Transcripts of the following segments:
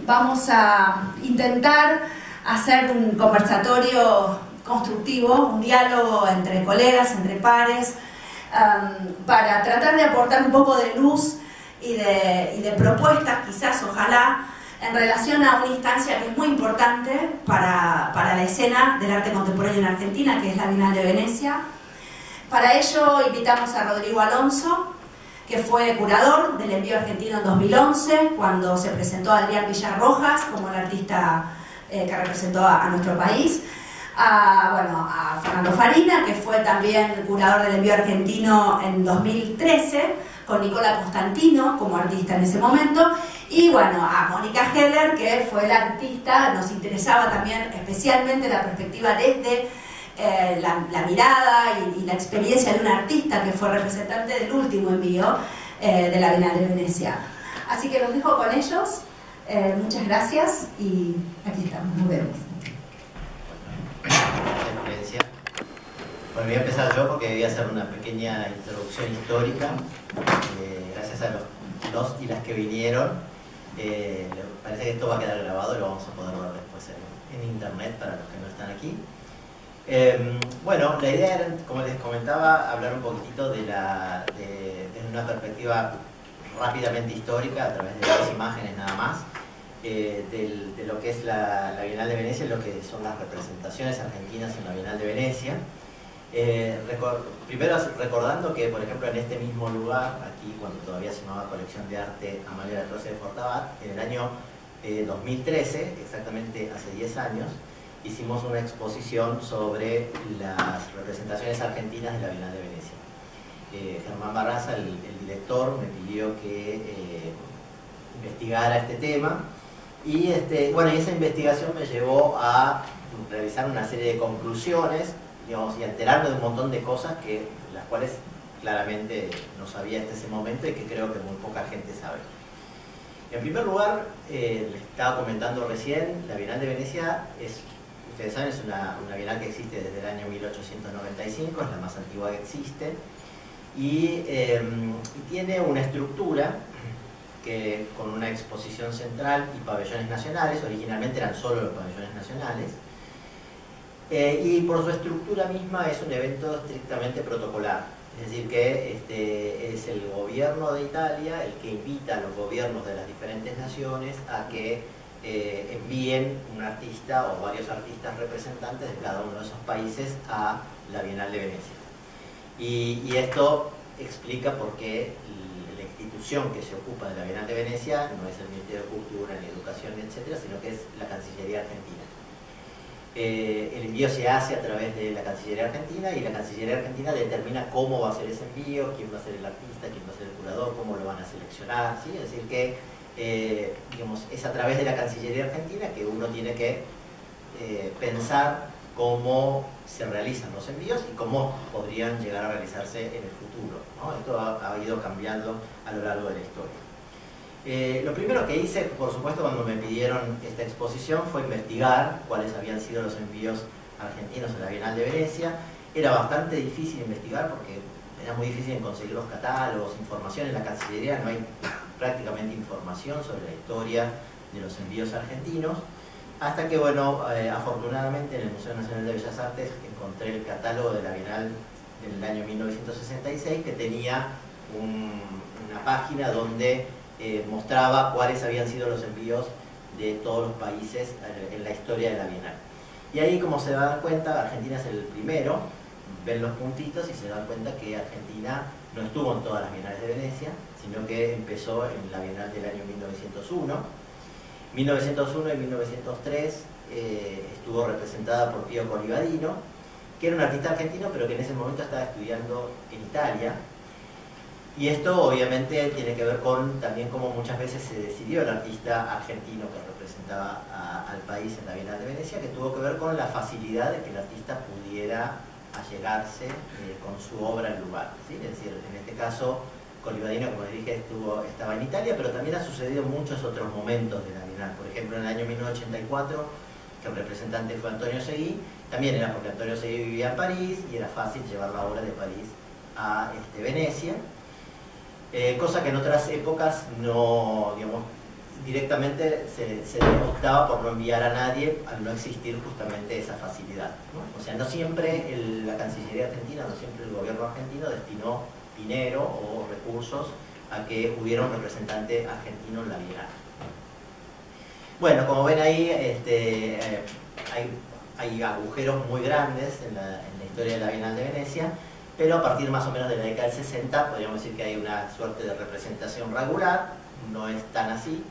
vamos a intentar hacer un conversatorio constructivo, un diálogo entre colegas, entre pares, para tratar de aportar un poco de luz y de propuestas, quizás, ojalá, en relación a una instancia que es muy importante para la escena del arte contemporáneo en Argentina, que es la Bienal de Venecia. Para ello invitamos a Rodrigo Alonso, que fue curador del Envío Argentino en 2011, cuando se presentó a Adrián Villarrojas como el artista que representó a nuestro país. A Fernando Farina, que fue también curador del Envío Argentino en 2013, con Nicola Costantino como artista en ese momento, y bueno, a Mónica Heller, que fue la artista. Nos interesaba también especialmente la perspectiva desde la mirada y la experiencia de un artista que fue representante del último envío de la Bienal de Venecia. Así que los dejo con ellos. Muchas gracias y aquí estamos, nos vemos. Bueno, voy a empezar yo porque voy a hacer una pequeña introducción histórica. Gracias a los y las que vinieron. Parece que esto va a quedar grabado y lo vamos a poder ver después en internet para los que no están aquí. Bueno, la idea era, como les comentaba, hablar un poquitito desde una perspectiva rápidamente histórica, a través de varias imágenes nada más, de lo que es la Bienal de Venecia, lo que son las representaciones argentinas en la Bienal de Venecia. Primero recordando que, por ejemplo, en este mismo lugar, aquí cuando todavía se llamaba Colección de Arte Amalia de Closet de Fortabat, en el año 2013, exactamente hace 10 años, hicimos una exposición sobre las representaciones argentinas de la Bienal de Venecia. Germán Barraza, el director, me pidió que investigara este tema y bueno, esa investigación me llevó a realizar una serie de conclusiones, digamos, y enterarme de un montón de cosas las cuales claramente no sabía hasta ese momento y que creo que muy poca gente sabe. En primer lugar, les estaba comentando recién, la Bienal de Venecia ustedes saben, es una bienal que existe desde el año 1895, es la más antigua que existe, y tiene una estructura con una exposición central y pabellones nacionales. Originalmente eran solo los pabellones nacionales, y por su estructura misma es un evento estrictamente protocolar, es decir que es el gobierno de Italia el que invita a los gobiernos de las diferentes naciones a que envíen un artista o varios artistas representantes de cada uno de esos países a la Bienal de Venecia. Y esto explica por qué la institución que se ocupa de la Bienal de Venecia no es el Ministerio de Cultura, ni Educación, etc., sino que es la Cancillería Argentina. El envío se hace a través de la Cancillería Argentina y la Cancillería Argentina determina cómo va a ser ese envío, quién va a ser el artista, quién va a ser el curador, cómo lo van a seleccionar, ¿sí? Es decir que digamos, es a través de la Cancillería Argentina que uno tiene que pensar cómo se realizan los envíos y cómo podrían llegar a realizarse en el futuro, ¿no? Esto ha ido cambiando a lo largo de la historia. Lo primero que hice, por supuesto, cuando me pidieron esta exposición fue investigar cuáles habían sido los envíos argentinos a la Bienal de Venecia. Era bastante difícil investigar porque era muy difícil conseguir los catálogos, información. En la Cancillería no hay prácticamente información sobre la historia de los envíos argentinos, hasta que, bueno, afortunadamente en el Museo Nacional de Bellas Artes encontré el catálogo de la Bienal del año 1966, que tenía una página donde mostraba cuáles habían sido los envíos de todos los países en la historia de la Bienal. Y ahí, como se dan cuenta, Argentina es el primero, ven los puntitos y se dan cuenta que Argentina no estuvo en todas las Bienales de Venecia, sino que empezó en la Bienal del año 1901. 1901 y 1903 estuvo representada por Pío Colivadino, que era un artista argentino, pero que en ese momento estaba estudiando en Italia. Y esto obviamente tiene que ver con también cómo muchas veces se decidió el artista argentino que representaba al país en la Bienal de Venecia, que tuvo que ver con la facilidad de que el artista pudiera allegarse con su obra al lugar, ¿sí? Es decir, en este caso Colivadino, como les dije, estaba en Italia, pero también ha sucedido en muchos otros momentos de la Bienal. Por ejemplo, en el año 1984, que el representante fue Antonio Seguí, también era porque Antonio Seguí vivía en París y era fácil llevar la obra de París a Venecia. Cosa que en otras épocas no, digamos, directamente se optaba por no enviar a nadie al no existir justamente esa facilidad, ¿no? O sea, no siempre la Cancillería Argentina, no siempre el gobierno argentino destinó dinero o recursos a que hubiera un representante argentino en la Bienal. Bueno, como ven ahí, hay agujeros muy grandes en la historia de la Bienal de Venecia, pero a partir más o menos de la década del 60 podríamos decir que hay una suerte de representación regular, no es tan así.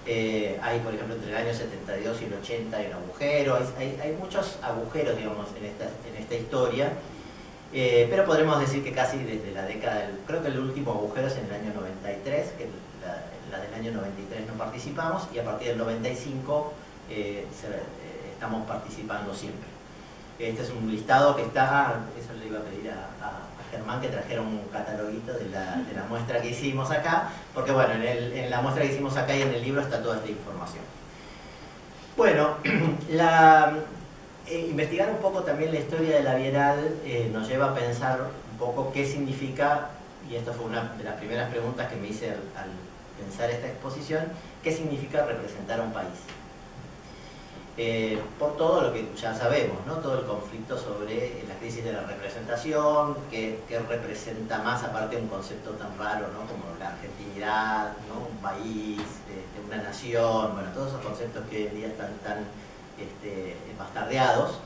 Hay, por ejemplo, entre el año 72 y el 80 hay un agujero, hay muchos agujeros, digamos, en esta historia, pero podremos decir que casi desde la década del... Creo que el último agujero es en el año 93, que la del año 93 no participamos, y a partir del 95 estamos participando siempre. Este es un listado que está... Eso le iba a pedir a Germán que trajera un cataloguito de la muestra que hicimos acá, porque bueno, en la muestra que hicimos acá y en el libro está toda esta información. Bueno, investigar un poco también la historia de la Bienal nos lleva a pensar un poco qué significa, y esto fue una de las primeras preguntas que me hice al pensar esta exposición, qué significa representar a un país. Por todo lo que ya sabemos, ¿no? Todo el conflicto sobre la crisis de la representación, que representa más aparte de un concepto tan raro, ¿no? Como la argentinidad, ¿no? Un país, una nación, bueno, todos esos conceptos que hoy en día están tan bastardeados.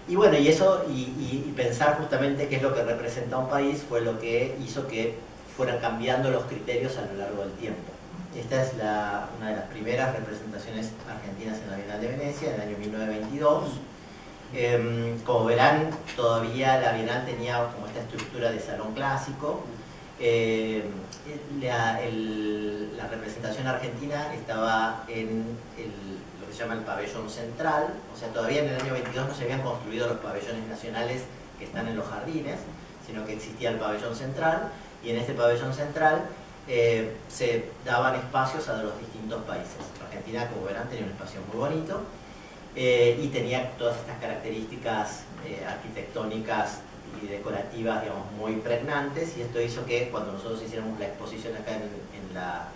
Y bueno, y eso, y pensar justamente qué es lo que representa un país fue lo que hizo que fueran cambiando los criterios a lo largo del tiempo. Esta es una de las primeras representaciones argentinas en la Bienal de Venecia, en el año 1922. Como verán, todavía la Bienal tenía como esta estructura de salón clásico. La representación argentina estaba en lo que se llama el pabellón central, o sea, todavía en el año 22 no se habían construido los pabellones nacionales que están en los jardines, sino que existía el pabellón central, y en este pabellón central se daban espacios a los distintos países. Argentina, como verán, tenía un espacio muy bonito y tenía todas estas características arquitectónicas y decorativas, digamos, muy pregnantes, y esto hizo que cuando nosotros hiciéramos la exposición acá en la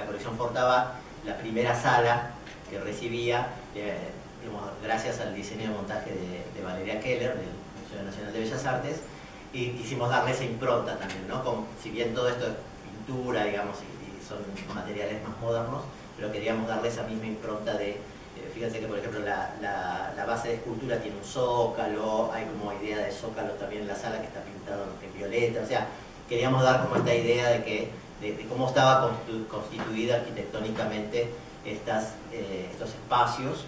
colección Fortabat, la primera sala que recibía, digamos, gracias al diseño de montaje de Valeria Keller, del Museo Nacional de Bellas Artes, y quisimos darle esa impronta también, ¿no? Si bien todo esto es pintura, digamos, y son materiales más modernos, pero queríamos darle esa misma impronta de, fíjense que por ejemplo la base de escultura tiene un zócalo, hay como idea de zócalo también en la sala que está pintado en violeta, o sea, queríamos dar como esta idea de cómo estaba constituida arquitectónicamente estos espacios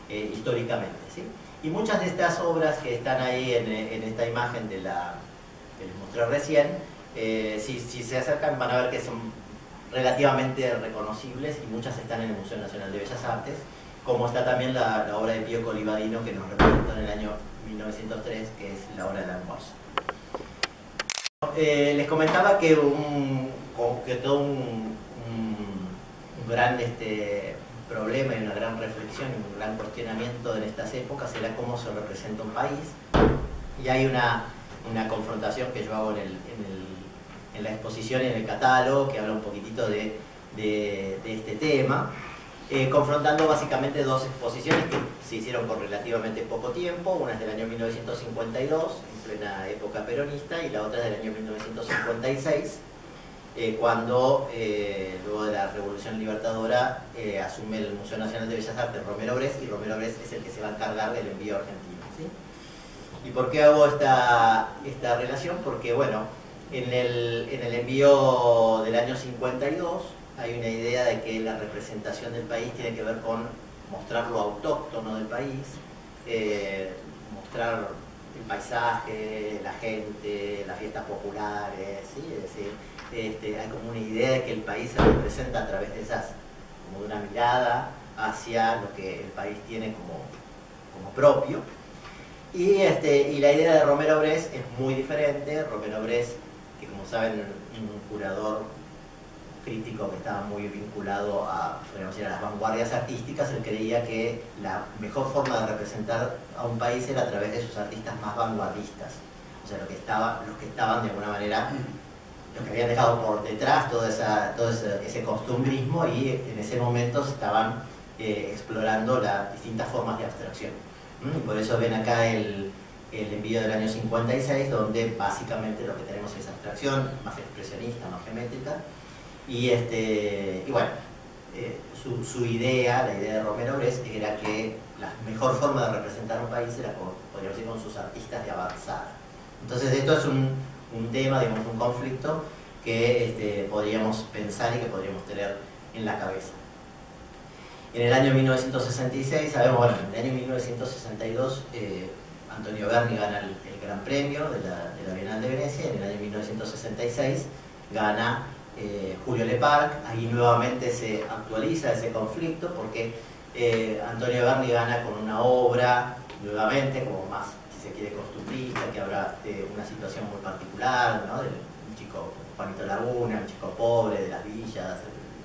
históricamente, ¿sí? Y muchas de estas obras que están ahí en esta imagen que les mostré recién, si se acercan van a ver que son relativamente reconocibles, y muchas están en el Museo Nacional de Bellas Artes, como está también la obra de Pío Colibadino que nos representó en el año 1903, que es la obra del almuerzo. Les comentaba que todo un gran problema y una gran reflexión y un gran cuestionamiento en estas épocas era cómo se representa un país, y hay una confrontación que yo hago en la exposición y en el catálogo que habla un poquitito de este tema, confrontando básicamente dos exposiciones que se hicieron por relativamente poco tiempo. Una es del año 1952, en plena época peronista, y la otra es del año 1956, cuando luego de la Revolución Libertadora asume el Museo Nacional de Bellas Artes Romero Bress, y Romero Bress es el que se va a encargar del envío argentino, ¿sí? ¿Y por qué hago esta relación? Porque bueno, en el envío del año 52 hay una idea de que la representación del país tiene que ver con mostrar lo autóctono del país, mostrar el paisaje, la gente, las fiestas populares, ¿sí? Es decir, hay como una idea de que el país se representa a través de como de una mirada hacia lo que el país tiene como propio. Y la idea de Romero Bress es muy diferente. Romero Bress, que como saben, un curador crítico que estaba muy vinculado a las vanguardias artísticas, él creía que la mejor forma de representar a un país era a través de sus artistas más vanguardistas, o sea, los que estaban de alguna manera lo que habían dejado por detrás todo ese costumbrismo, y en ese momento estaban explorando las distintas formas de abstracción. Y por eso ven acá el envío del año 56, donde básicamente lo que tenemos es abstracción, más expresionista, más geométrica, y bueno, su idea, la idea de Romero Brest, era que la mejor forma de representar un país era, podríamos decir, con sus artistas de avanzada. Entonces esto es un tema, digamos, un conflicto que podríamos pensar y que podríamos tener en la cabeza. En el año 1966, sabemos, bueno, en el año 1962 Antonio Berni gana el Gran Premio de la Bienal de Venecia, y en el año 1966 gana Julio Leparc. Ahí nuevamente se actualiza ese conflicto, porque Antonio Berni gana con una obra, nuevamente, como más, si se quiere, costumbrista, que habla de una situación muy particular, ¿no? De un chico, Juanito Laguna, un chico pobre de las villas,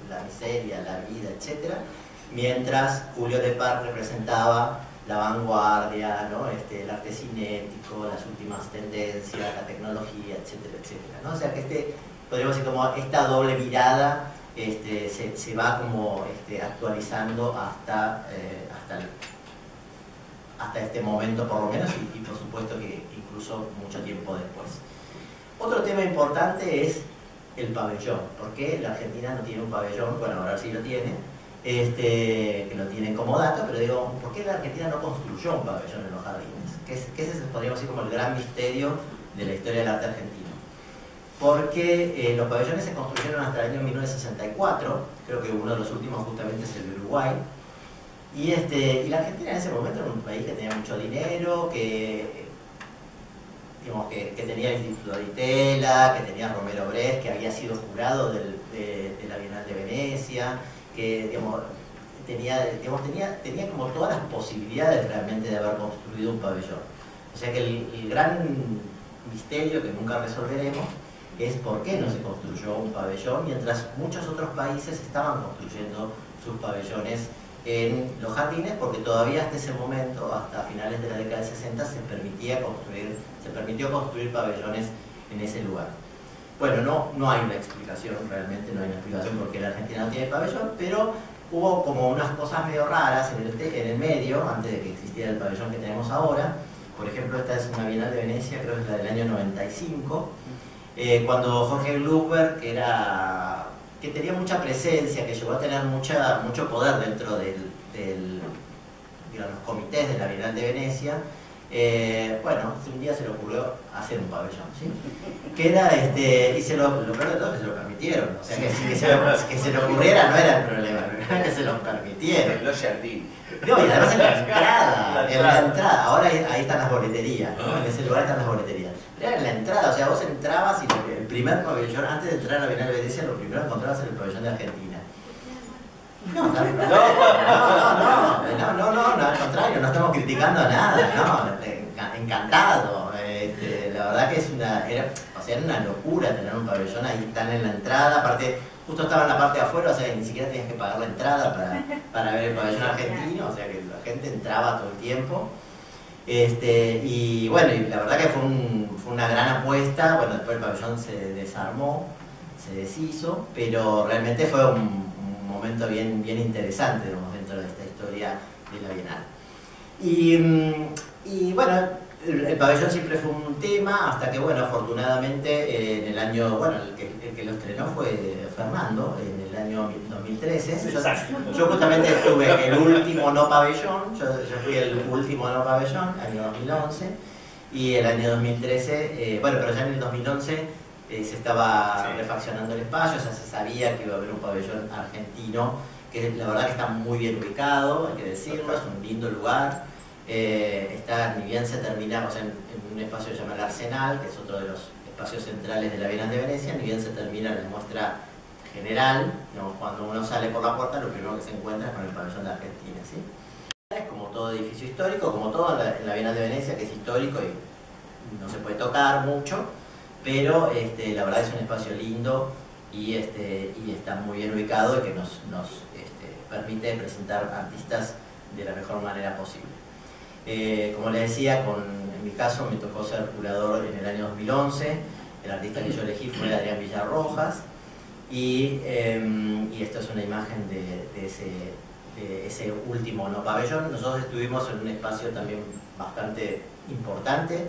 la miseria, la vida, etc. Mientras Julio Leparc representaba la vanguardia, ¿no? El arte cinético, las últimas tendencias, la tecnología, etcétera, etcétera, ¿no? O sea que podríamos decir, como esta doble mirada se va como actualizando hasta este momento, por lo menos, y por supuesto que incluso mucho tiempo después. Otro tema importante es el pabellón. ¿Por qué la Argentina no tiene un pabellón? Bueno, ahora sí lo tiene, que lo tienen como dato, pero digo, ¿por qué la Argentina no construyó un pabellón en los jardines? Que ese podríamos decir como el gran misterio de la historia del arte argentino. Porque los pabellones se construyeron hasta el año 1964, creo que uno de los últimos justamente es el de Uruguay, y la Argentina en ese momento era un país que tenía mucho dinero, que tenía el Instituto de Itela, que tenía Romero Brest, que había sido jurado de la Bienal de Venecia, que tenía como todas las posibilidades realmente de haber construido un pabellón. O sea que el gran misterio que nunca resolveremos es por qué no se construyó un pabellón, mientras muchos otros países estaban construyendo sus pabellones en los jardines, porque todavía hasta ese momento, hasta finales de la década del 60, se permitió construir pabellones en ese lugar. Bueno, no hay una explicación, realmente no hay una explicación por qué la Argentina no tiene pabellón, pero hubo como unas cosas medio raras en el medio, antes de que existiera el pabellón que tenemos ahora. Por ejemplo, esta es una Bienal de Venecia, creo que es la del año 95, cuando Jorge Glucksberg, que tenía mucha presencia, que llegó a tener mucho poder dentro de los comités de la Bienal de Venecia, bueno, un día se le ocurrió hacer un pabellón, ¿sí? Que era, y lo peor de todo es que se lo permitieron, o sea, que se le ocurriera no era el problema, que se lo permitieron. Los jardines. No, y además en la entrada, ahora ahí están las boleterías, ¿no? En ese lugar están las boleterías. Era en la entrada, o sea, vos entrabas y el primer pabellón, antes de entrar a la Bienal de Venecia, lo primero que encontrabas era el pabellón de Argentina. No, al contrario, no estamos criticando nada, no, encantado. La verdad que era una locura tener un pabellón ahí tan en la entrada, aparte justo estaba en la parte de afuera, o sea, ni siquiera tenías que pagar la entrada para ver el pabellón argentino, o sea que la gente entraba todo el tiempo. Y bueno, y la verdad que fue una gran apuesta. Bueno, después el pabellón se desarmó, se deshizo, pero realmente fue un momento bien interesante, digamos, dentro de esta historia de la Bienal. Y bueno, el pabellón siempre fue un tema, hasta que, bueno, afortunadamente en el año, bueno, el que lo estrenó fue Fernando, en el año 2013. Yo justamente estuve el último no pabellón, yo fui el último no pabellón, año 2011, y el año 2013, bueno, pero ya en el 2011 se estaba refaccionando el espacio, o sea, se sabía que iba a haber un pabellón argentino, que la verdad que está muy bien ubicado, hay que decirlo, es un lindo lugar. Ni bien se termina, o sea, en un espacio que se llama el Arsenal, que es otro de los espacios centrales de la Bienal de Venecia, ni bien se termina la muestra general, digamos, cuando uno sale por la puerta, lo primero que se encuentra es con el pabellón de Argentina, ¿sí? Es como todo edificio histórico, como todo en la Bienal de Venecia, que es histórico y no se puede tocar mucho, pero la verdad es un espacio lindo y está muy bien ubicado y que nos permite presentar artistas de la mejor manera posible. Como les decía, en mi caso me tocó ser curador en el año 2011. El artista que yo elegí fue Adrián Villarrojas, y esto es una imagen de ese último pabellón. Nosotros estuvimos en un espacio también bastante importante,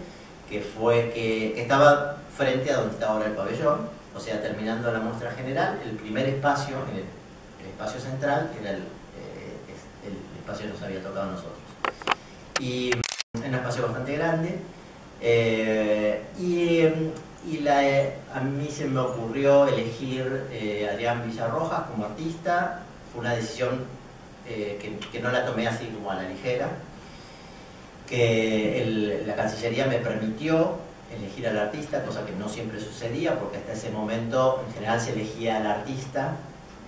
que estaba frente a donde está ahora el pabellón, o sea, terminando la muestra general, el primer espacio, el espacio central, era el espacio que nos había tocado a nosotros. Y en un espacio bastante grande, a mí se me ocurrió elegir a Adrián Villarrojas como artista. Fue una decisión que no la tomé así como a la ligera, que la Cancillería me permitió elegir al artista, cosa que no siempre sucedía, porque hasta ese momento en general se elegía al artista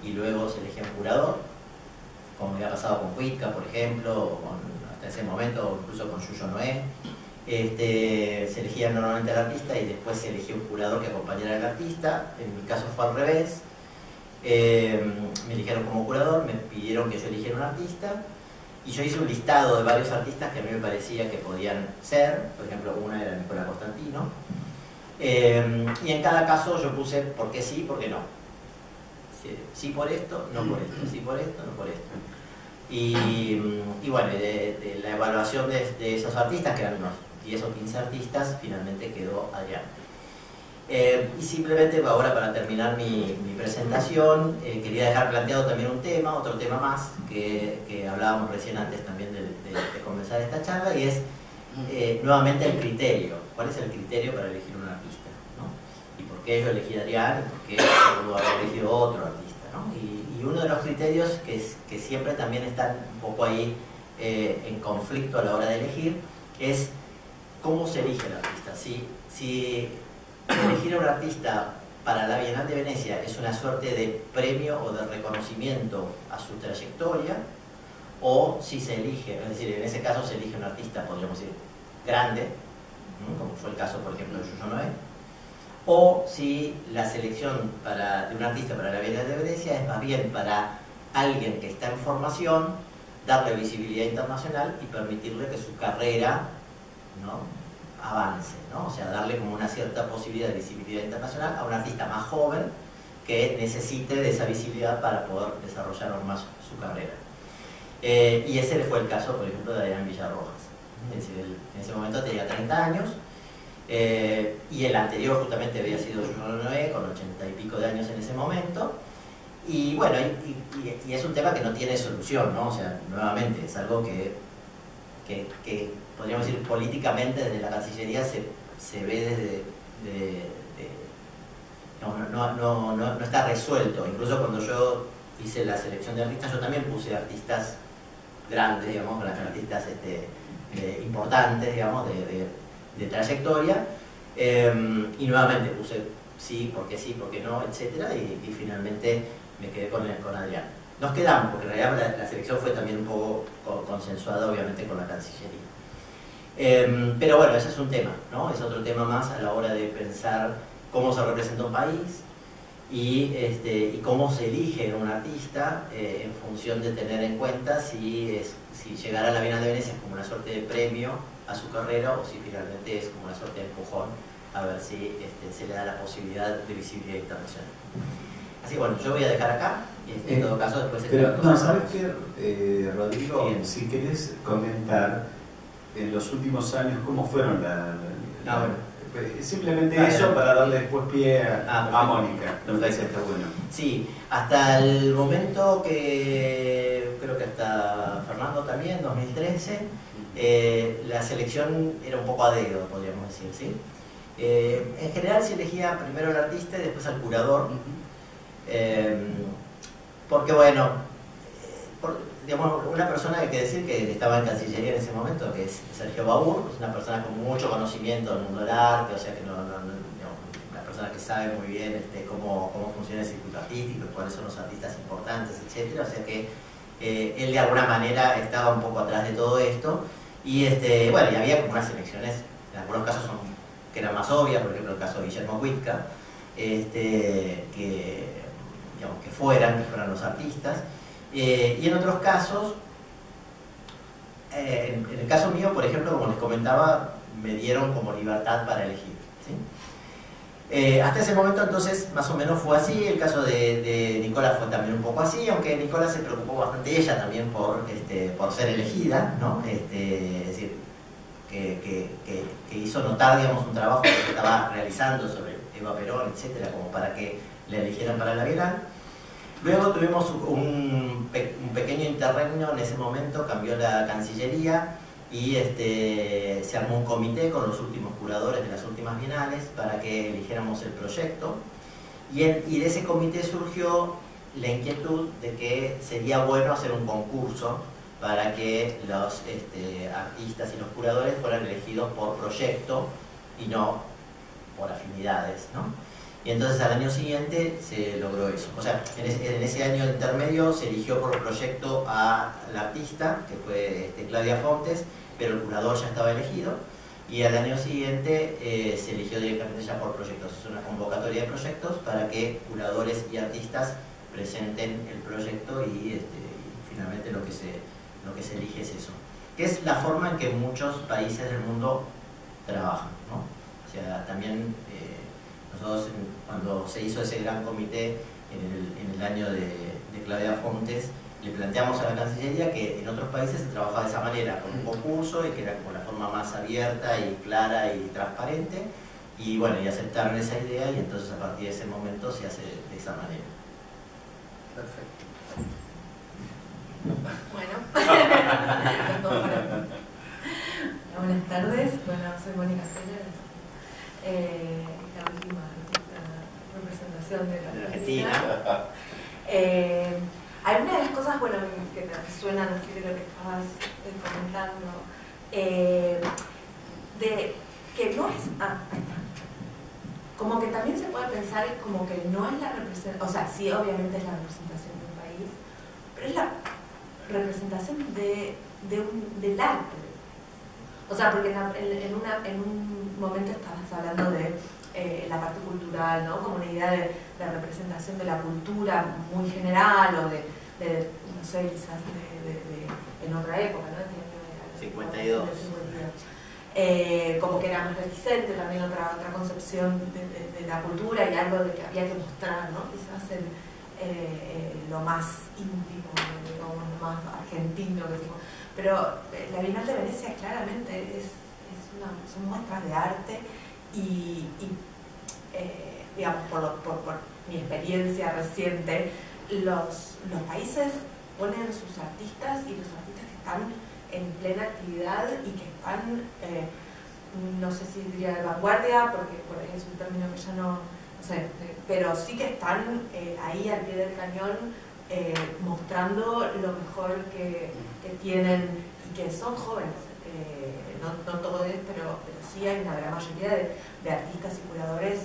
y luego se elegía un curador, como había pasado con Huitca, por ejemplo, o hasta ese momento, incluso con Yuyo Noé. Se elegía normalmente al artista y después se elegía un curador que acompañara al artista. En mi caso fue al revés. Me eligieron como curador, me pidieron que yo eligiera un artista, y yo hice un listado de varios artistas que a mí me parecía que podían ser. Por ejemplo, una era Nicolás Constantino, y en cada caso yo puse por qué sí, por qué no. Sí por esto, no por esto, sí por esto, no por esto. Y bueno, de la evaluación de esos artistas, que eran unos 10 o 15 artistas, finalmente quedó Adrián. Y simplemente ahora, para terminar mi presentación, quería dejar planteado también otro tema más, que hablábamos recién antes también de comenzar esta charla, y es nuevamente el criterio. ¿Cuál es el criterio para elegir un artista, ¿no? ¿Y por qué yo elegí a Adrián? ¿Y por qué yo puedo haber elegido otro artista, ¿no? Y uno de los criterios que siempre también están un poco ahí en conflicto a la hora de elegir es cómo se elige el artista. Si elegir a un artista para la Bienal de Venecia es una suerte de premio o de reconocimiento a su trayectoria, o si se elige, es decir, en ese caso se elige un artista, podríamos decir, grande, ¿no? Como fue el caso, por ejemplo, de Yuyo Noé, o si la selección de un artista para la Bienal de Venecia es más bien para alguien que está en formación, darle visibilidad internacional y permitirle que su carrera, ¿no?, avance, ¿no? O sea, darle como una cierta posibilidad de visibilidad internacional a un artista más joven que necesite de esa visibilidad para poder desarrollar aún más su carrera. Y ese fue el caso, por ejemplo, de Adrián Villarrojas. Es decir, él en ese momento tenía 30 años, y el anterior justamente había sido Yuyo Noé, con 80 y pico de años en ese momento. Y bueno, y es un tema que no tiene solución, ¿no? O sea, nuevamente, es algo que podríamos decir políticamente desde la Cancillería se ve no está resuelto. Incluso cuando yo hice la selección de artistas, yo también puse artistas grandes, digamos, artistas importantes, digamos, de trayectoria, y nuevamente puse sí, por qué no, etcétera, y finalmente me quedé con Adrián. Nos quedamos, porque en realidad la selección fue también un poco consensuada, obviamente, con la Cancillería. Pero bueno, ese es un tema, ¿no? Es otro tema más a la hora de pensar cómo se representa un país y cómo se elige un artista en función de tener en cuenta si llegar a la Bienal de Venecia es como una suerte de premio a su carrera, o si finalmente es como una suerte de empujón a ver si se le da la posibilidad de visibilidad internacional. Así que bueno, yo voy a dejar acá, y en todo caso después... Pero no, ¿sabes qué, Rodrigo? Bien. Si querés comentar en los últimos años cómo fueron simplemente eso para darle después pie a Mónica. Perfecto. Está bueno. Sí, hasta el momento que creo que hasta Fernando también, 2013, la selección era un poco a dedo, podríamos decir, ¿sí? En general se elegía primero al artista y después al curador, porque bueno, digamos, una persona que hay que decir que estaba en Cancillería en ese momento, que es Sergio Baur, es una persona con mucho conocimiento del mundo del arte, o sea que digamos, una persona que sabe muy bien cómo funciona el circuito artístico, cuáles son los artistas importantes, etcétera. O sea que él de alguna manera estaba un poco atrás de todo esto, y bueno, y había como unas elecciones, en algunos casos que eran más obvias, por ejemplo el caso de Guillermo Huitca, que fueran los artistas. Y en otros casos, en el caso mío, por ejemplo, como les comentaba, me dieron como libertad para elegir, ¿sí? Hasta ese momento entonces más o menos fue así. El caso de Nicola fue también un poco así, aunque Nicola se preocupó bastante ella también por ser elegida, ¿no? Es decir, que hizo notar, digamos, un trabajo que estaba realizando sobre Eva Perón, etcétera, como para que le eligieran para la Bienal. Luego tuvimos un pequeño interregno en ese momento, cambió la Cancillería y se armó un comité con los últimos curadores de las últimas bienales para que eligiéramos el proyecto, y de ese comité surgió la inquietud de que sería bueno hacer un concurso para que los artistas y los curadores fueran elegidos por proyecto y no por afinidades, ¿no? Y entonces al año siguiente se logró eso. O sea, en ese año intermedio se eligió por proyecto a la artista, que fue Claudia Fontes, pero el curador ya estaba elegido. Y al año siguiente se eligió directamente ya por proyectos. Es una convocatoria de proyectos para que curadores y artistas presenten el proyecto y finalmente lo que se elige es eso. Que es la forma en que muchos países del mundo trabajan, ¿no? O sea, también nosotros cuando se hizo ese gran comité en el año de Claudia Fontes, le planteamos a la Cancillería que en otros países se trabajaba de esa manera, con un concurso, y que era como la forma más abierta y clara y transparente, y bueno, y aceptaron esa idea, y entonces a partir de ese momento se hace de esa manera. Perfecto. Bueno, buenas tardes. Bueno, soy Mónica Feller, la última representación de la Argentina. Algunas de las cosas, bueno, que me resuenan así de lo que estabas comentando, de que no es... ahí está. Como que también se puede pensar como que no es la representación, o sea, sí, obviamente es la representación de un país, pero es la representación del arte. O sea, porque en un momento estabas hablando de la parte cultural, ¿no? Como una idea de representación de la cultura muy general, o de no sé, quizás en otra época, ¿no? 52. Como que era más reticente, también otra concepción de la cultura, y algo de que había que mostrar, ¿no? Quizás lo más íntimo, digamos, lo más argentino que decimos. Pero la Bienal de Venecia claramente son muestras de arte y digamos, por mi experiencia reciente, los países ponen sus artistas, y los artistas que están en plena actividad y que están, no sé si diría de vanguardia, porque por ahí es un término que ya no sé, pero sí que están ahí al pie del cañón, mostrando lo mejor que tienen, y que son jóvenes, no todos, pero sí hay una gran mayoría de artistas y curadores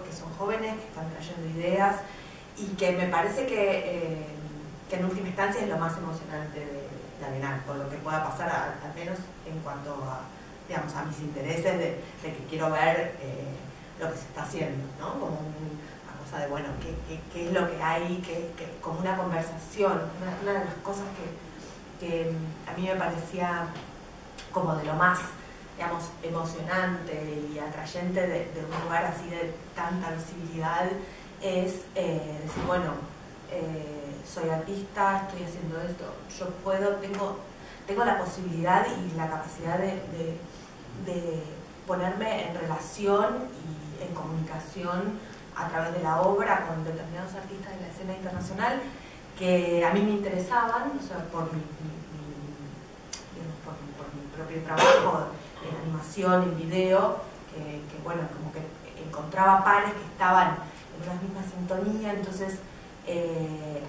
que son jóvenes, que están trayendo ideas, y que me parece que en última instancia es lo más emocionante de la Bienal, por lo que pueda pasar, al menos en cuanto a, digamos, a mis intereses de que quiero ver lo que se está haciendo, ¿no? Como una cosa de, bueno, qué es lo que hay, como una conversación. Una de las cosas que a mí me parecía como de lo más, digamos, emocionante y atrayente de un lugar así de tanta visibilidad es decir, bueno, soy artista, estoy haciendo esto, yo tengo la posibilidad y la capacidad de ponerme en relación y en comunicación a través de la obra con determinados artistas de la escena internacional que a mí me interesaban, o sea, por mi propio trabajo en animación, en video, que bueno, como que encontraba pares que estaban en una misma sintonía. Entonces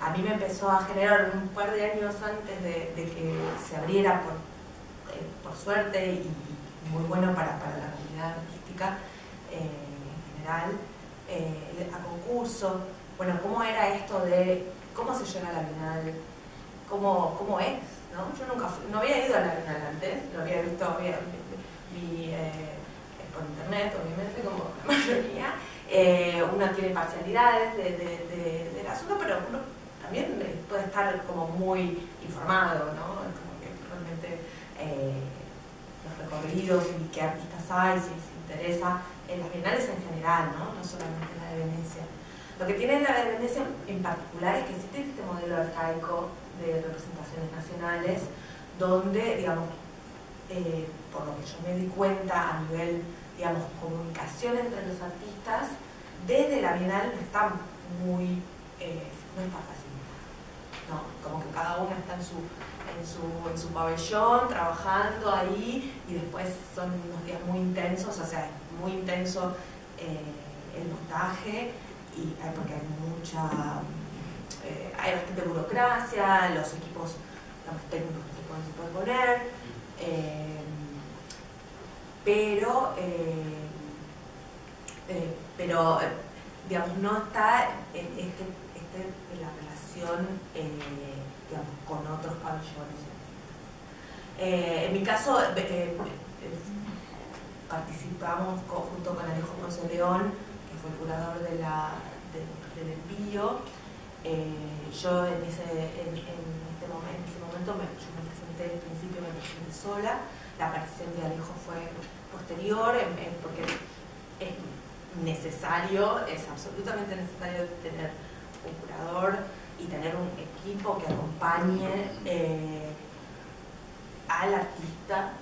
a mí me empezó a generar un par de años antes de que se abriera, por suerte, y muy bueno para la comunidad artística en general, a concurso. Bueno, ¿cómo era esto de cómo se llega a la Bienal? ¿Cómo es? ¿No? Yo no había ido a la Bienal antes, lo había visto, vi por internet, obviamente, como la mayoría. Uno tiene parcialidades del asunto, pero uno también puede estar como muy informado, ¿no? Como que realmente los recorridos y qué artistas hay, si se interesa, en las bienales en general, ¿no? No solamente en la de Venecia. Lo que tiene la de Venecia en particular es que sí tiene este modelo arcaico de representaciones nacionales, donde, digamos, por lo que yo me di cuenta a nivel, digamos, comunicación entre los artistas, desde la bienal no está muy, no está fácil, ¿no? Como que cada uno está en su pabellón, trabajando ahí, y después son unos días muy intensos, o sea, muy intenso el montaje, y porque hay mucha, hay bastante burocracia, los equipos, digamos, técnicos que se pueden poner, pero digamos, no está en la relación, digamos, con otros pabellones. En mi caso, participamos junto con Alejo Ponce León, que fue el curador del envío. Yo en ese momento yo me presenté, al principio me presenté sola. La aparición de Alejo fue posterior, porque es necesario, es absolutamente necesario tener un curador y tener un equipo que acompañe al artista,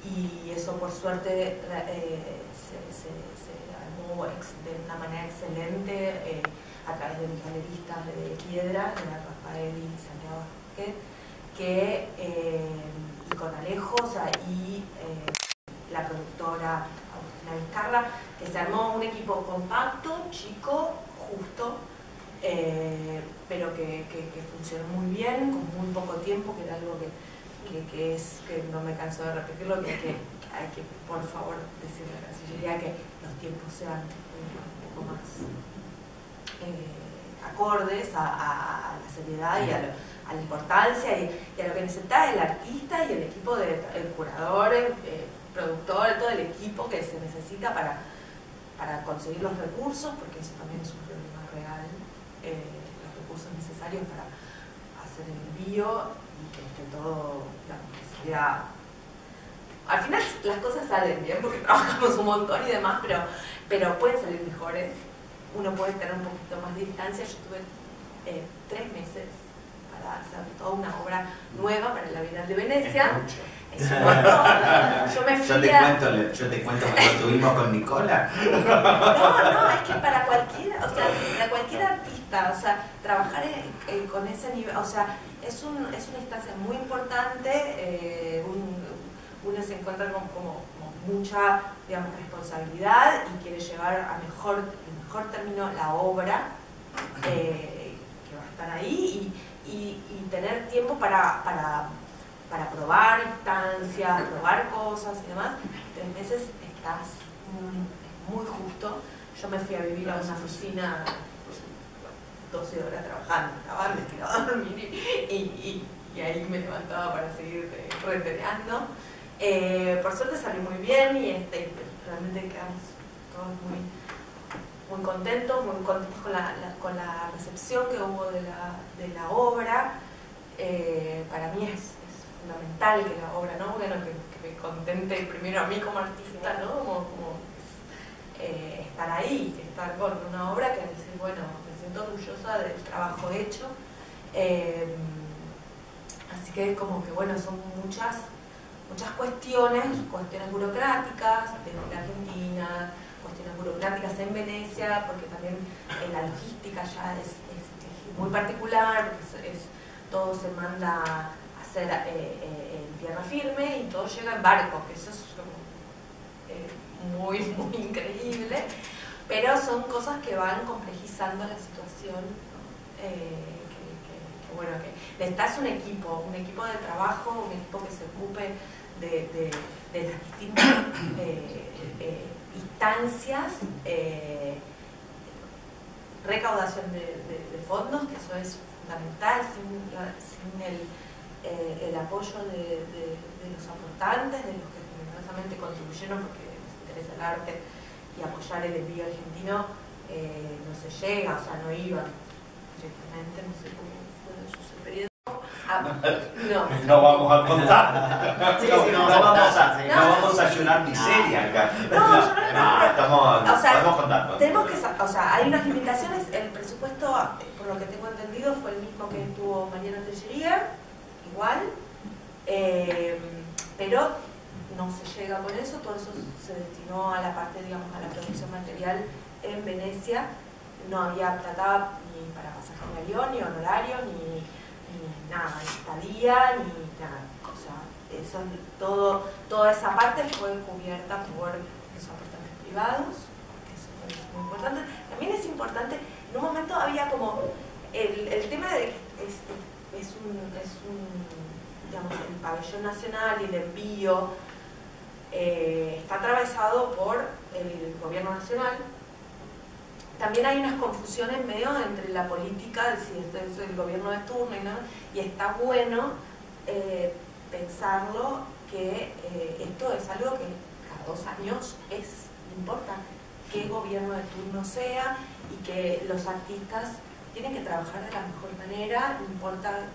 y eso por suerte se armó de una manera excelente a través de mis galeristas de Piedra, de Rafael y Santiago Vázquez, y con Alejo, o sea, y la productora Agustina Vizcarra, que se armó un equipo compacto, chico, justo, pero que funcionó muy bien, con muy poco tiempo, que era algo que no me canso de repetirlo, que hay que, por favor, decirle a la Cancillería que los tiempos sean un poco más acordes a la seriedad y a la importancia y a lo que necesita el artista y el equipo el curador, productor, todo el equipo que se necesita para conseguir los recursos, porque eso también es un problema real, los recursos necesarios para hacer el envío y que todo, digamos, que salga. Al final las cosas salen bien porque trabajamos un montón y demás, pero pueden salir mejores. Uno puede tener un poquito más de distancia. Yo tuve 3 meses para hacer toda una obra nueva para la Bienal de Venecia. Es un montón. Yo te cuento cuando estuvimos con Nicola. No, es que para cualquier artista, o sea, trabajar con ese nivel, o sea, es una instancia muy importante. Uno se encuentra con como mucha, digamos, responsabilidad y quiere llevar a mejor término la obra que va a estar ahí, y tener tiempo para probar instancias, probar cosas y demás. 3 meses estás muy justo. Yo me fui a vivir a una oficina 12 horas trabajando, me tiraba a dormir y ahí me levantaba para seguir reteneando. Por suerte salió muy bien y realmente quedamos todos muy contentos con la recepción que hubo de la obra. Para mí es fundamental que la obra, ¿no? Bueno, que me contente primero a mí como artista, ¿no? Como estar ahí, estar con una obra que decir, bueno, me siento orgullosa del trabajo hecho. Así que como que, bueno, son muchas cuestiones burocráticas de Argentina, cuestiones burocráticas en Venecia, porque también la logística ya es muy particular, porque todo se manda a hacer en tierra firme y todo llega en barco, que eso es como, muy increíble, pero son cosas que van complejizando la situación, ¿no? Bueno, que necesitas un equipo de trabajo, un equipo que se ocupe de las distintas instancias, recaudación de fondos, que eso es fundamental. Sin el apoyo de los aportantes, de los que generosamente contribuyeron porque les interesa el arte y apoyar el envío argentino, no se llega, o sea, no iba directamente, no sé cómo fue su experiencia. No. No vamos a contar. Sí, No, sí, no vamos a vamos contar, a, sí. no vamos a llorar miseria acá. No, estamos, o sea, podemos contar. tenemos que, o sea, hay unas limitaciones. El presupuesto, por lo que tengo entendido, fue el mismo que tuvo Mariana Tellería, igual, pero no se llega con eso. Todo eso se destinó a la parte, digamos, a la producción material en Venecia. No había plata ni para pasaje de avión, ni honorario, ni nada, ni estadía, ni nada. O sea, eso, toda esa parte fue cubierta por los aportantes privados, que eso es muy importante. También es importante, en un momento había como el tema de que es un digamos, el pabellón nacional y el envío está atravesado por el gobierno nacional. También hay unas confusiones medio entre la política, si esto es el gobierno de turno y está bueno pensarlo que esto es algo que cada 2 años no importa qué gobierno de turno sea, y que los artistas tienen que trabajar de la mejor manera, no importa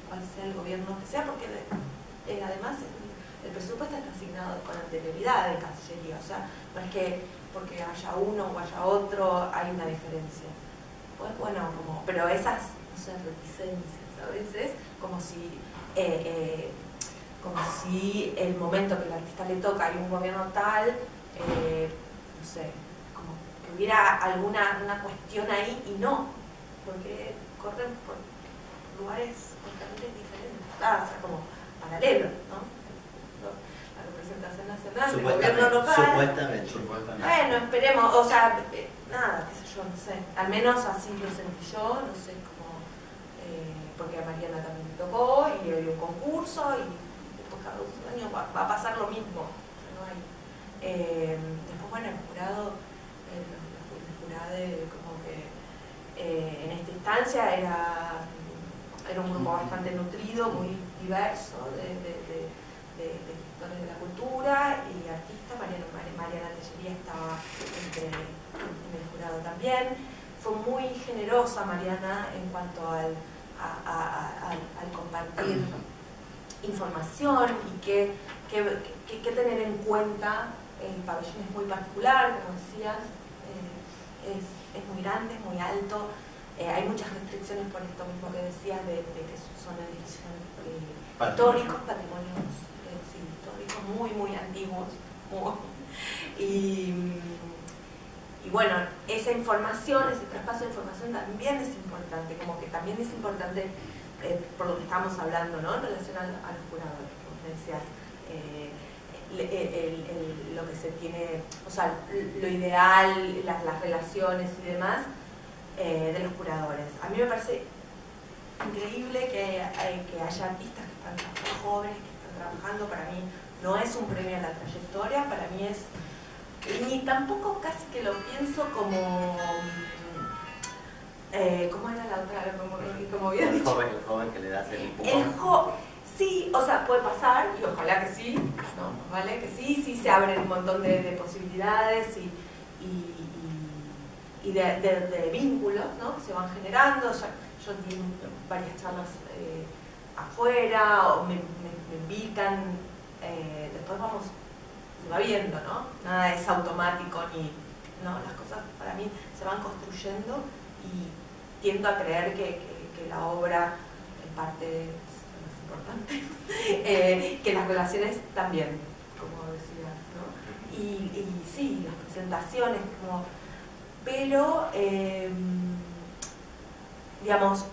cuál sea el gobierno que sea, porque además el presupuesto está asignado con anterioridad de Cancillería, o sea, no es que porque haya uno o haya otro hay una diferencia. Pues bueno, pero esas, no sé, reticencias a veces, como si el momento que el artista le toca hay un gobierno tal, no sé, como que hubiera una cuestión ahí, y no, porque corren por lugares completamente diferentes, o sea, como paralelos, ¿no? La representación nacional, el gobierno local. Supuestamente. Bueno, esperemos, o sea, nada, qué sé yo, no sé, al menos así lo sentí yo, no sé cómo, porque a Mariana también le tocó, y hay un concurso, y después cada 2 años va a pasar lo mismo, no hay. Después, bueno, el jurado, como que en esta instancia era un grupo bastante nutrido, muy diverso, de gestores de la cultura y artistas. Mariana Tellería estaba en el jurado también. Fue muy generosa Mariana en cuanto al compartir información y que tener en cuenta. El pabellón es muy particular, como decías, es muy grande, es muy alto. Hay muchas restricciones por esto mismo que decías, de que son edificios históricos, patrimonios históricos muy antiguos. Y bueno, esa información, ese traspaso de información también es importante, como que también es importante por lo que estamos hablando, ¿no? En relación a los juradores, como decías, lo que se tiene, o sea, lo ideal, las relaciones y demás de los curadores. A mí me parece increíble que haya artistas que están jóvenes, que están trabajando. Para mí no es un premio a la trayectoria, para mí es, ni tampoco casi que lo pienso como ¿cómo era la otra? Como había dicho. El joven que le das el empujón. Sí, o sea, puede pasar, y ojalá que sí, ¿no? ¿Vale? Que sí se abren un montón de posibilidades y de vínculos, ¿no? Que se van generando. Yo di varias charlas afuera, o me invitan, después se va viendo, ¿no? Nada es automático, no, las cosas para mí se van construyendo, y tiendo a creer que la obra en parte importante, que las relaciones también, como decías, ¿no? Y sí, las presentaciones, pero digamos,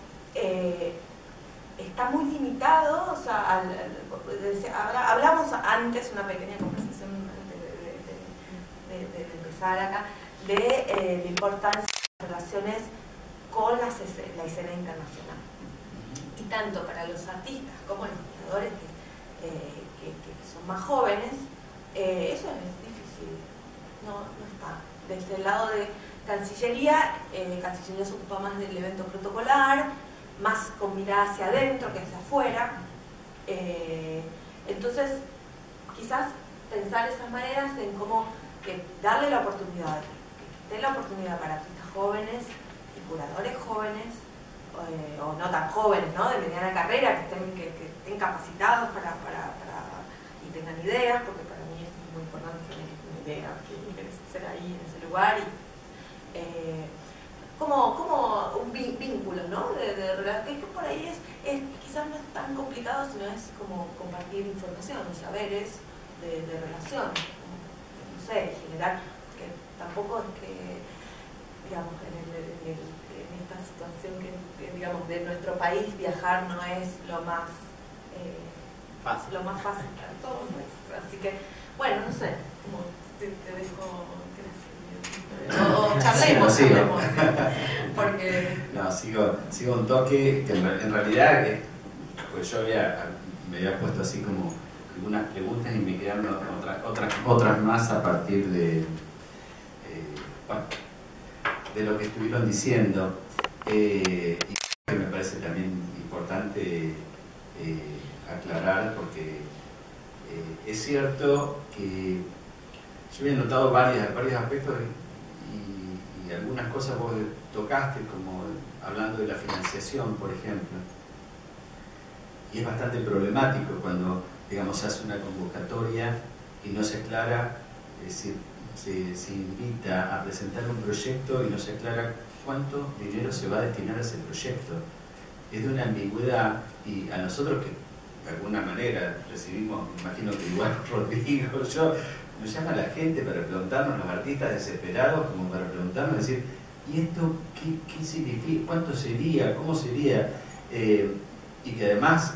está muy limitado, o sea, hablamos antes, una pequeña conversación antes de empezar acá, de la importancia de las relaciones con la escena internacional. Y tanto para los artistas como los creadores que son más jóvenes, eso es difícil, no está. Desde el lado de Cancillería, Cancillería se ocupa más del evento protocolar, más con mirada hacia adentro que hacia afuera. Entonces, quizás pensar esas maneras en cómo que darle la oportunidad, que esté la oportunidad para artistas jóvenes y curadores jóvenes o no tan jóvenes, ¿no? De mediana carrera, que estén capacitados y tengan ideas, porque para mí es muy importante tener una idea, que querés hacer ahí en ese lugar, y como un vínculo, ¿no? De relación, que por ahí quizás no es tan complicado, sino es como compartir información, saberes de relación, no sé, generar, que tampoco es que, digamos, en esta situación que, digamos, de nuestro país viajar no es lo más fácil para todos, ¿no? Así que, bueno, no sé, como te dejo, o charlemos, porque... No, sigo un toque que en realidad, pues yo me había puesto así como algunas preguntas y me quedaron otras más a partir de lo que estuvieron diciendo, y que me parece también importante aclarar, porque es cierto que yo había notado varios aspectos y algunas cosas vos tocaste, como hablando de la financiación, por ejemplo, y es bastante problemático cuando, digamos, se hace una convocatoria y no se aclara, es decir, se invita a presentar un proyecto y no se aclara cuánto dinero se va a destinar a ese proyecto. Es de una ambigüedad, y a nosotros que de alguna manera recibimos, me imagino que igual Rodrigo, nos llama la gente para preguntarnos, los artistas desesperados, como para preguntarnos, decir, ¿y esto qué significa? ¿Cuánto sería? ¿Cómo sería? Y que además,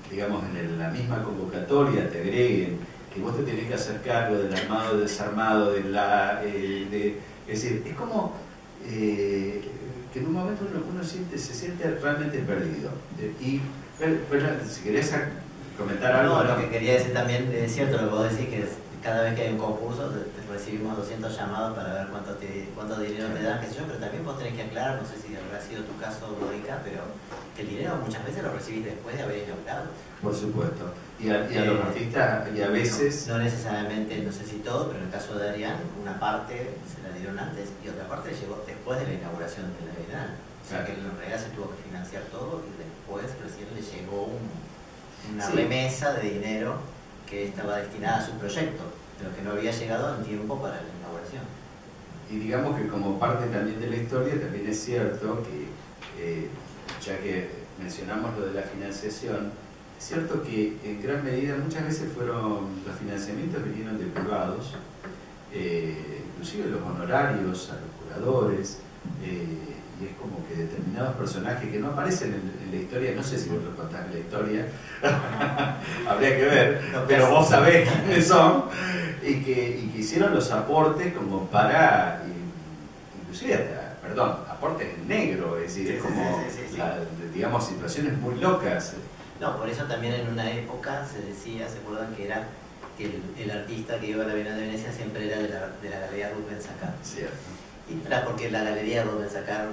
digamos, en la misma convocatoria te agreguen que vos te tenés que hacer cargo del armado, desarmado, es decir, es como que en un momento uno se siente realmente perdido. Pero si querés comentar algo. No, lo que quería decir también, es cierto lo que vos decís, que cada vez que hay un concurso recibimos 200 llamados para ver cuánto dinero te dan, qué sé yo, pero también vos tenés que aclarar, no sé si habrá sido tu caso, Dorica, pero que el dinero muchas veces lo recibís después de haber inaugurado. Por supuesto. Y a los artistas, y a veces... No necesariamente, no sé si todo, pero en el caso de Arián, una parte se la dieron antes y otra parte llegó después de la inauguración de la Bienal. O sea que en realidad se tuvo que financiar todo y después recién le llegó una remesa de dinero que estaba destinada a su proyecto, pero que no había llegado en tiempo para la inauguración. Y digamos que como parte también de la historia, también es cierto que, ya que mencionamos lo de la financiación, es cierto que en gran medida muchas veces los financiamientos vinieron de privados, inclusive los honorarios a los curadores, y es como que determinados personajes que no aparecen en la historia, no sé si vos lo contás en la historia, habría que ver, pero vos sabés quiénes son, y que hicieron los aportes como para, inclusive, aportes en negro, es decir, es como, digamos, situaciones muy locas. No, por eso también en una época se decía, ¿se acuerdan que era que el artista que iba a la Bienal de Venecia siempre era de la Galería Rubens Sacar? Cierto. Y era porque la Galería Rubens Sacar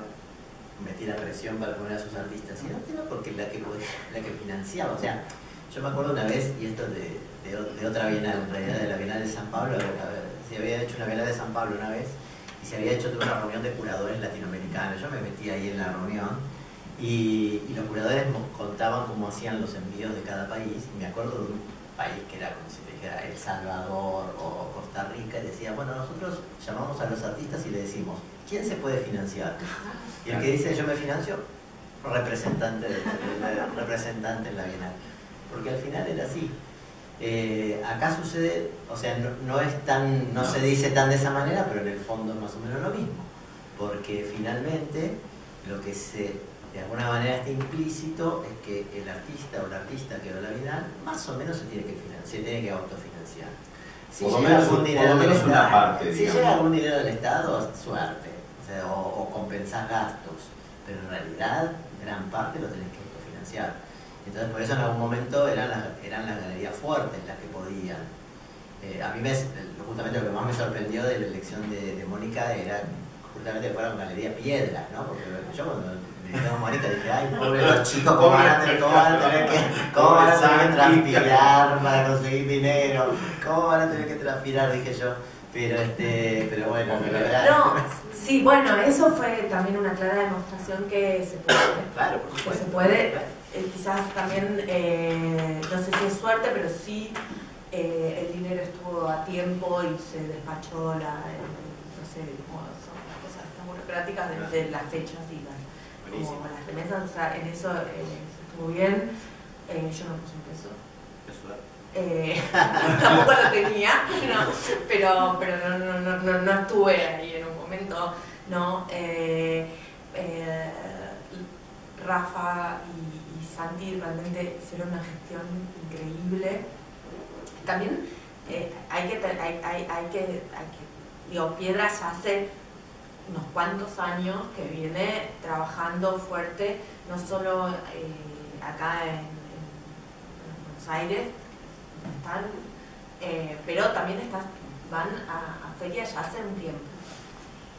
metía presión para poner a sus artistas, sino que era porque la que financiaba. O sea, yo me acuerdo una vez, y esto de otra Bienal, en realidad de la Bienal de San Pablo, se había hecho una Bienal de San Pablo una vez, y se había hecho toda una reunión de curadores latinoamericanos. Yo me metí ahí en la reunión, y los curadores contaban cómo hacían los envíos de cada país, y me acuerdo de un país que era como si te dijera El Salvador o Costa Rica, y decía, bueno, nosotros llamamos a los artistas y le decimos, ¿quién se puede financiar? Y el que dice yo me financio, representante en la Bienal, porque al final era así. Acá sucede, o sea, no se dice tan de esa manera, pero en el fondo es más o menos lo mismo, porque finalmente lo que de alguna manera está implícito es que el artista o la artista que va a la Bienal más o menos se tiene que autofinanciar. Si llega algún dinero del Estado, una parte, si llega algún dinero del Estado, suerte, o compensar gastos, pero en realidad gran parte lo tenés que autofinanciar. Entonces por eso en algún momento eran las galerías fuertes las que podían. A mí justamente lo que más me sorprendió de la elección de Mónica era justamente que fueran galerías piedras, ¿no? Porque yo cuando me dijeron Mónica dije, ay, pobre los chicos, ¿cómo van a tener que transpirar para conseguir dinero? ¿Cómo van a tener que transpirar? Dije yo. pero bueno, No, sí, bueno, eso fue también una clara demostración que se puede. Claro, por supuesto. Que se puede, quizás también, no sé si es suerte, pero sí el dinero estuvo a tiempo y se despachó no sé, como son las cosas tan burocráticas de las fechas y como las remesas, o sea, en eso estuvo bien. Yo no puse un peso. Tampoco lo tenía, pero no estuve ahí en un momento, ¿no? Rafa y Santi realmente hicieron una gestión increíble. También digo, Piedra ya hace unos cuantos años que viene trabajando fuerte, no solo acá en Buenos Aires, pero también van a ferias ya hace un tiempo.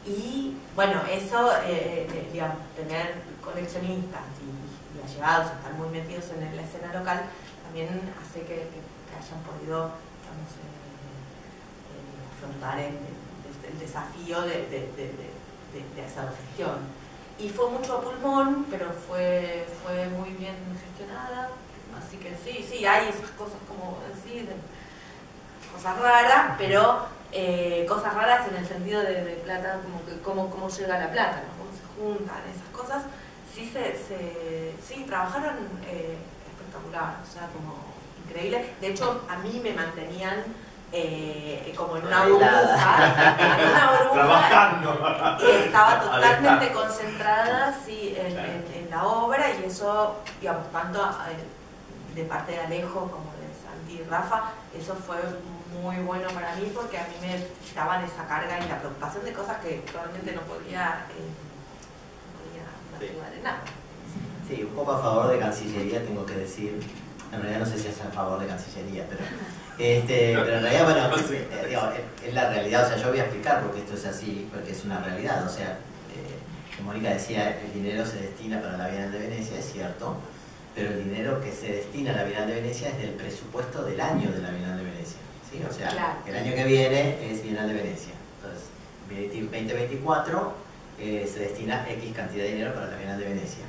Y bueno, eso, digamos, tener coleccionistas y allegados, estar muy metidos en la escena local, también hace que hayan podido, digamos, afrontar el desafío de hacer gestión. Y fue mucho a pulmón, pero fue muy bien gestionada. Así que sí, hay esas cosas como decir, cosas raras, pero cosas raras en el sentido de plata, como cómo llega la plata, ¿no? Cómo se juntan esas cosas. Sí, trabajaron espectacular, o sea, como increíble. De hecho, a mí me mantenían como en una burbuja, trabajando. Y estaba totalmente concentrada en la obra, y eso, digamos, tanto de parte de Alejo como de Santi y Rafa, eso fue muy bueno para mí, porque a mí me quitaban esa carga y la preocupación de cosas que probablemente no podía ayudar en nada. Sí, un poco a favor de Cancillería tengo que decir. En realidad no sé si es a favor de Cancillería, pero en realidad, bueno, es la realidad. O sea, yo voy a explicar por qué esto es así, porque es una realidad. O sea, Mónica decía, el dinero se destina para la Bienal de Venecia, es cierto, pero el dinero que se destina a la Bienal de Venecia es del presupuesto del año de la Bienal de Venecia, ¿sí? O sea, claro, el año que viene es Bienal de Venecia. Entonces, 2024 se destina X cantidad de dinero para la Bienal de Venecia.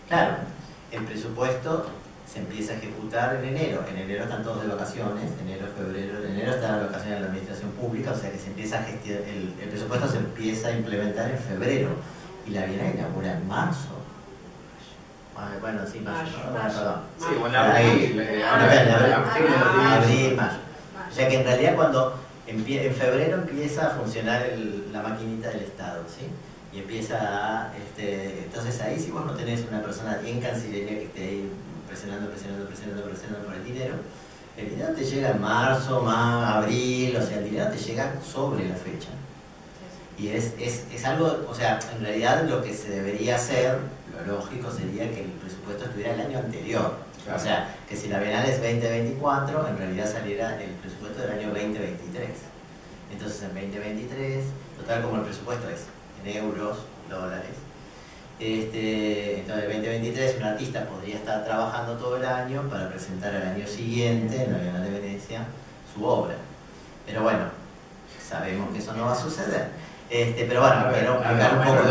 Claro, el presupuesto se empieza a ejecutar en enero. En enero están todos de vacaciones, enero, febrero, en enero están las vacaciones de la administración pública, o sea que se empieza a gestionar, el presupuesto se empieza a implementar en febrero y la Bienal inaugura en marzo. Bueno, sí, mayo. Perdón. Sí, bueno, abril, mayo. O sea que en realidad cuando en febrero empieza a funcionar la maquinita del Estado, ¿sí? Y empieza entonces ahí si vos no tenés una persona en Cancillería que esté ahí presionando por el dinero te llega en marzo, abril, o sea, el dinero te llega sobre la fecha. Y es algo, o sea, en realidad lo que se debería hacer, lo lógico sería que el presupuesto estuviera el año anterior. Claro. O sea, que si la Bienal es 2024, en realidad saliera el presupuesto del año 2023. Entonces en 2023, total como el presupuesto es en euros, dólares, entonces en 2023 un artista podría estar trabajando todo el año para presentar al año siguiente en la Bienal de Venecia su obra. Pero bueno, sabemos que eso no va a suceder. Pero bueno, quiero explicar un poco.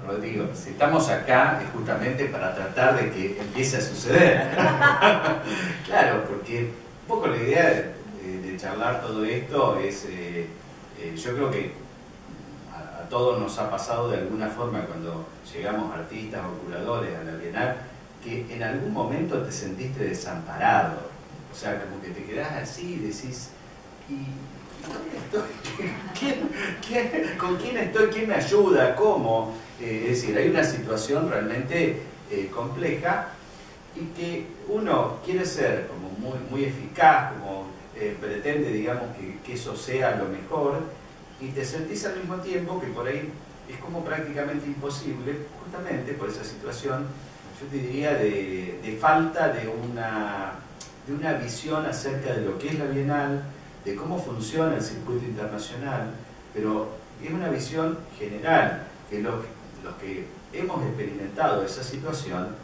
Rodrigo, si estamos acá es justamente para tratar de que empiece a suceder. Claro, porque un poco la idea de charlar todo esto es, yo creo que a todos nos ha pasado de alguna forma cuando llegamos artistas o curadores a la Bienal, que en algún momento te sentiste desamparado. O sea, como que te quedás así y decís, ¿con quién estoy? ¿Quién me ayuda? ¿Cómo? Es decir, hay una situación realmente compleja y que uno quiere ser como muy eficaz, como pretende, digamos, que eso sea lo mejor, y te sentís al mismo tiempo que por ahí es como prácticamente imposible, justamente por esa situación, yo te diría, de falta de una visión acerca de lo que es la Bienal, de cómo funciona el circuito internacional, pero es una visión general, que los que hemos experimentado esa situación,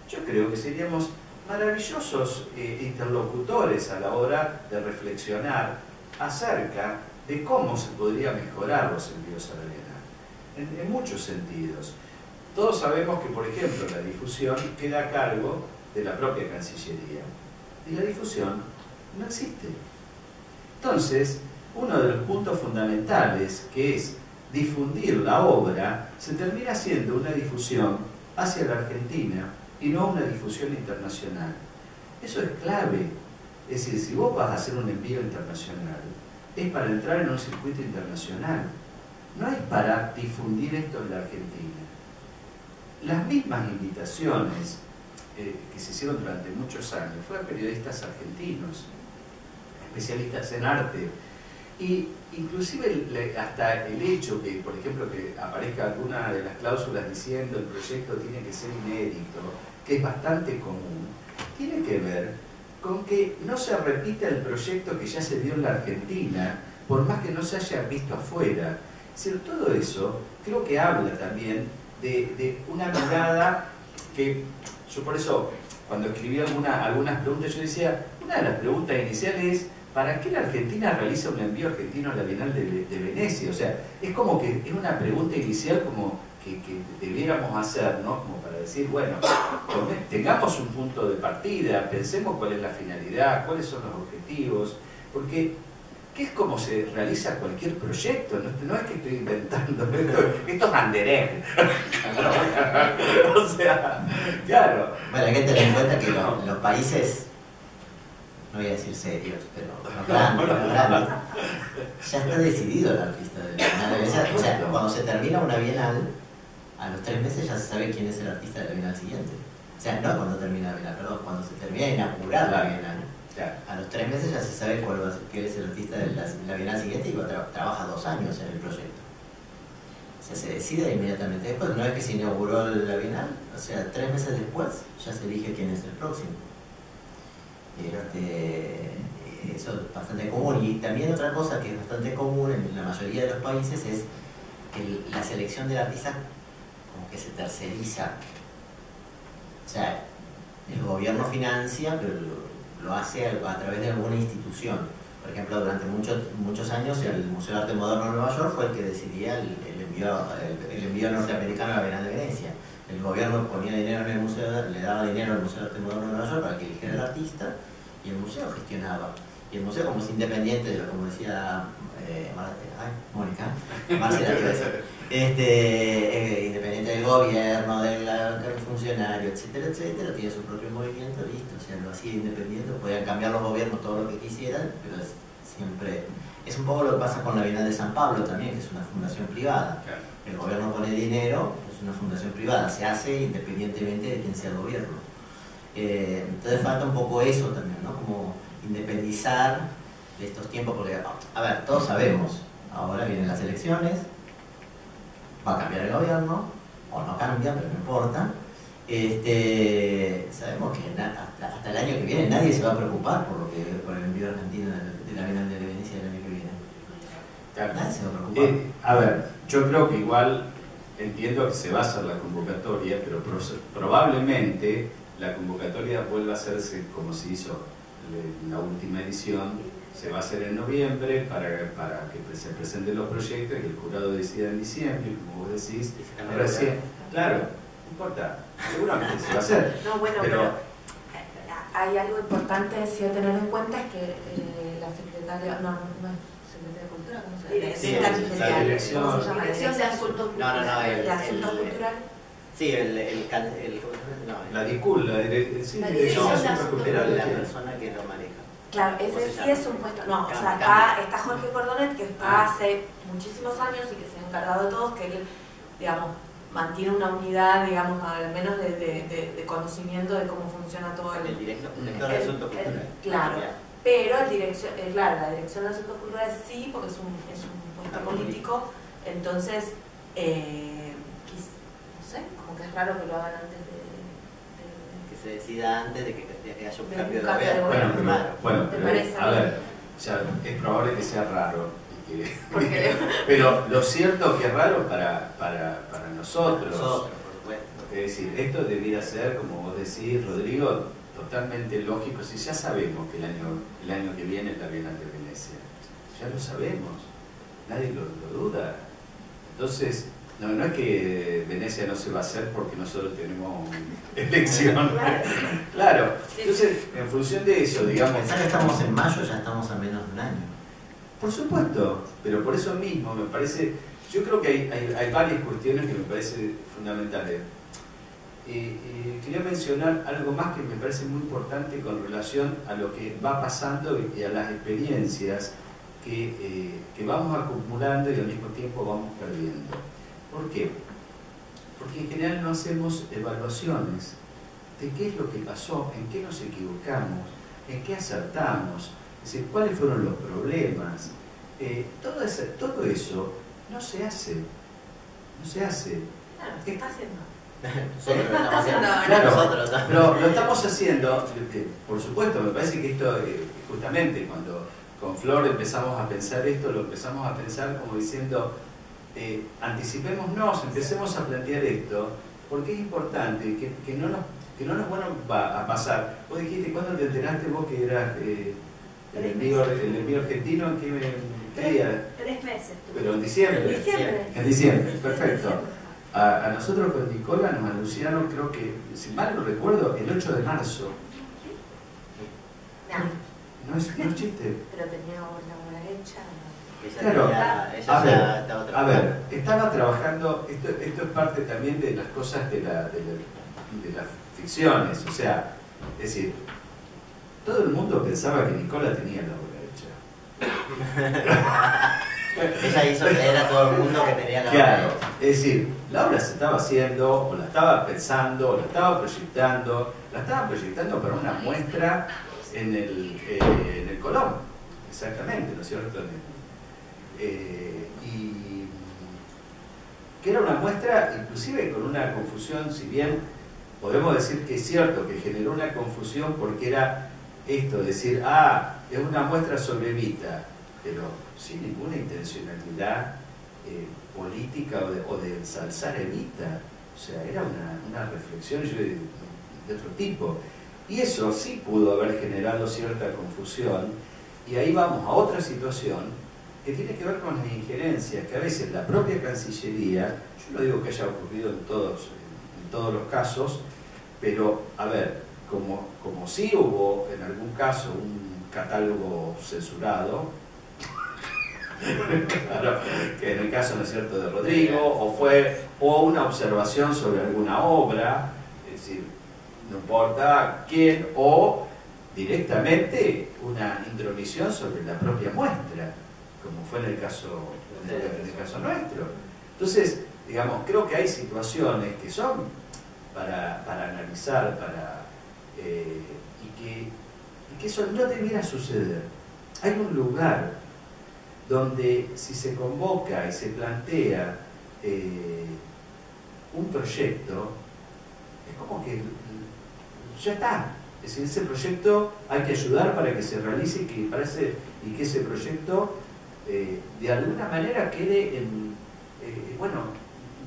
yo creo que seríamos maravillosos interlocutores a la hora de reflexionar acerca de cómo se podría mejorar los envíos a la Bienal, en muchos sentidos. Todos sabemos que, por ejemplo, la difusión queda a cargo de la propia Cancillería, y la difusión no existe. Entonces, uno de los puntos fundamentales, que es difundir la obra, se termina haciendo una difusión hacia la Argentina y no una difusión internacional. Eso es clave. Es decir, si vos vas a hacer un envío internacional, es para entrar en un circuito internacional. No es para difundir esto en la Argentina. Las mismas invitaciones que se hicieron durante muchos años fueron periodistas argentinos, especialistas en arte, y inclusive hasta el hecho que, por ejemplo, que aparezca alguna de las cláusulas diciendo el proyecto tiene que ser inédito, que es bastante común, tiene que ver con que no se repita el proyecto que ya se dio en la Argentina, por más que no se haya visto afuera. Es decir, todo eso creo que habla también de una mirada que yo por eso, cuando escribí algunas preguntas, yo decía, una de las preguntas iniciales es, ¿para qué la Argentina realiza un envío argentino a la Bienal de Venecia? O sea, es como que es una pregunta inicial como que debiéramos hacer, ¿no? Como para decir, bueno, tengamos un punto de partida, pensemos cuál es la finalidad, cuáles son los objetivos, porque ¿qué es como se realiza cualquier proyecto? No es que estoy inventando, esto es Anderegg. O sea, claro. Bueno, hay que tener en cuenta que los países, no voy a decir serios, pero los grandes, ya está decidido el artista de la Bienal. O sea, cuando se termina una Bienal, a los 3 meses ya se sabe quién es el artista de la Bienal siguiente. O sea, no cuando termina la Bienal, perdón, cuando se termina de inaugurar la Bienal. A los 3 meses ya se sabe quién es el artista de la Bienal siguiente y trabaja 2 años en el proyecto. O sea, se decide inmediatamente después. No es que se inauguró la Bienal, o sea, 3 meses después ya se elige quién es el próximo. Eso es bastante común. Y también otra cosa que es bastante común en la mayoría de los países es que la selección del artista como que se terceriza. O sea, el gobierno financia, pero lo hace a través de alguna institución. Por ejemplo, durante muchos años el Museo de Arte Moderno de Nueva York fue el que decidía el envío norteamericano a la Bienal de Venecia. El gobierno ponía dinero en el museo, le daba dinero al Museo de Arte Moderno de Nueva York para que eligiera el artista, y el museo gestionaba. Y el museo, como es independiente, como decía Mónica, Marcela, independiente del gobierno, del funcionario, etcétera, etcétera, tiene su propio movimiento, listo, o sea, lo hacía independiente, podían cambiar los gobiernos todo lo que quisieran, pero siempre... Es un poco lo que pasa con la Bienal de San Pablo también, que es una fundación privada. El gobierno pone dinero, es una fundación privada, se hace independientemente de quién sea el gobierno. Entonces falta un poco eso también, ¿no? Como independizar de estos tiempos, porque, a ver, todos sabemos, ahora vienen las elecciones, va a cambiar el gobierno, o no cambia, pero no importa. Sabemos que hasta el año que viene nadie se va a preocupar por el envío argentino de la Bienal de Venecia el año que viene. Claro. Nadie se va a preocupar. A ver, yo creo que igual entiendo que se va a hacer la convocatoria, pero probablemente la convocatoria vuelva a hacerse como se hizo en la última edición. Se va a hacer en noviembre para que se presenten los proyectos y el jurado decida en diciembre, como vos decís. Recién, claro, no importa, seguramente se va a hacer. No, bueno, pero hay algo importante sí a tener en cuenta, es que la secretaria, no es secretaria de Cultura, ¿cómo se llama? Sí, la dirección. ¿Cómo se llama? Dirección de Asuntos Culturales. de Asuntos Culturales. Sí, La DICUL, la Dirección de Asuntos Culturales. la persona que lo maneja. Claro, ese sí es un puesto. No, o sea, está Jorge Cordonet, que está hace muchísimos años y que se ha encargado de todos, que él, digamos, mantiene una unidad, digamos, al menos de conocimiento de cómo funciona todo El director de Asuntos Culturales. Claro, pero la Dirección de Asuntos Culturales sí, porque es un puesto político, entonces, no sé, como que es raro que lo hagan antes de que se decida antes de que haya un cambio de gobierno. Bueno, ¿Te pero, parece? a ver, o sea, es probable que sea raro. Pero lo cierto es que es raro para nosotros. Nosotros, por supuesto. Es decir, esto debiera ser, como vos decís, Rodrigo, totalmente lógico, si ya sabemos que el año que viene es la Bienal de Venecia. ya lo sabemos, nadie lo duda. Entonces, no es que Venecia no se va a hacer porque nosotros tenemos elección. Claro. Entonces, en función de eso, digamos... Pensar que estamos en mayo, ya estamos a menos de un año. Por supuesto, pero por eso mismo me parece... Yo creo que hay varias cuestiones que me parecen fundamentales. Quería mencionar algo más que me parece muy importante con relación a lo que va pasando y a las experiencias que vamos acumulando y al mismo tiempo vamos perdiendo. ¿Por qué? Porque en general no hacemos evaluaciones de qué es lo que pasó, en qué nos equivocamos, en qué acertamos, es decir, cuáles fueron los problemas. Todo eso no se hace. No se hace. Claro, se está haciendo. Nosotros lo estamos haciendo. Claro, Nosotros lo pero lo estamos haciendo, por supuesto, me parece que esto, justamente cuando con Flor empezamos a pensar esto, lo empezamos a pensar como diciendo, anticipémonos, empecemos a plantear esto, porque es importante que no nos va a pasar. Vos dijiste, ¿cuándo te enteraste vos que eras el envío argentino? ¿En qué día? 3 meses. Pero en diciembre. En diciembre, perfecto. A nosotros con Nicola nos anunciaron, creo que, si mal no recuerdo, el 8 de marzo. No es chiste. Pero tenía una hora hecha. Claro, Estaba a ver, estaba trabajando, esto es parte también de las cosas de las ficciones, o sea, es decir, todo el mundo pensaba que Nicola tenía la obra hecha. Ella hizo creer a todo el mundo que tenía la obra Claro, hecha. es decir, la obra se estaba haciendo, o la estaba pensando, o la estaba proyectando para una muestra en el Colón, exactamente, ¿no es cierto? Y que era una muestra inclusive con una confusión, si bien podemos decir que es cierto que generó una confusión porque era esto, decir, es una muestra sobre Evita, pero sin ninguna intencionalidad política o de ensalzar a Evita, o sea, era una reflexión de otro tipo, y eso sí pudo haber generado cierta confusión, y ahí vamos a otra situación que tiene que ver con las injerencias que a veces la propia Cancillería, yo no digo que haya ocurrido en todos los casos, pero a ver, como sí hubo en algún caso un catálogo censurado, claro, que en el caso, ¿no es cierto?, de Rodrigo, o una observación sobre alguna obra, es decir, no importa quién, o directamente una intromisión sobre la propia muestra, como fue en el caso nuestro. Entonces, digamos, creo que hay situaciones que son para analizar, y que eso no debiera suceder. Hay un lugar donde si se convoca y se plantea un proyecto, es como que ya está. Es decir, ese proyecto hay que ayudar para que se realice y que ese proyecto de alguna manera quede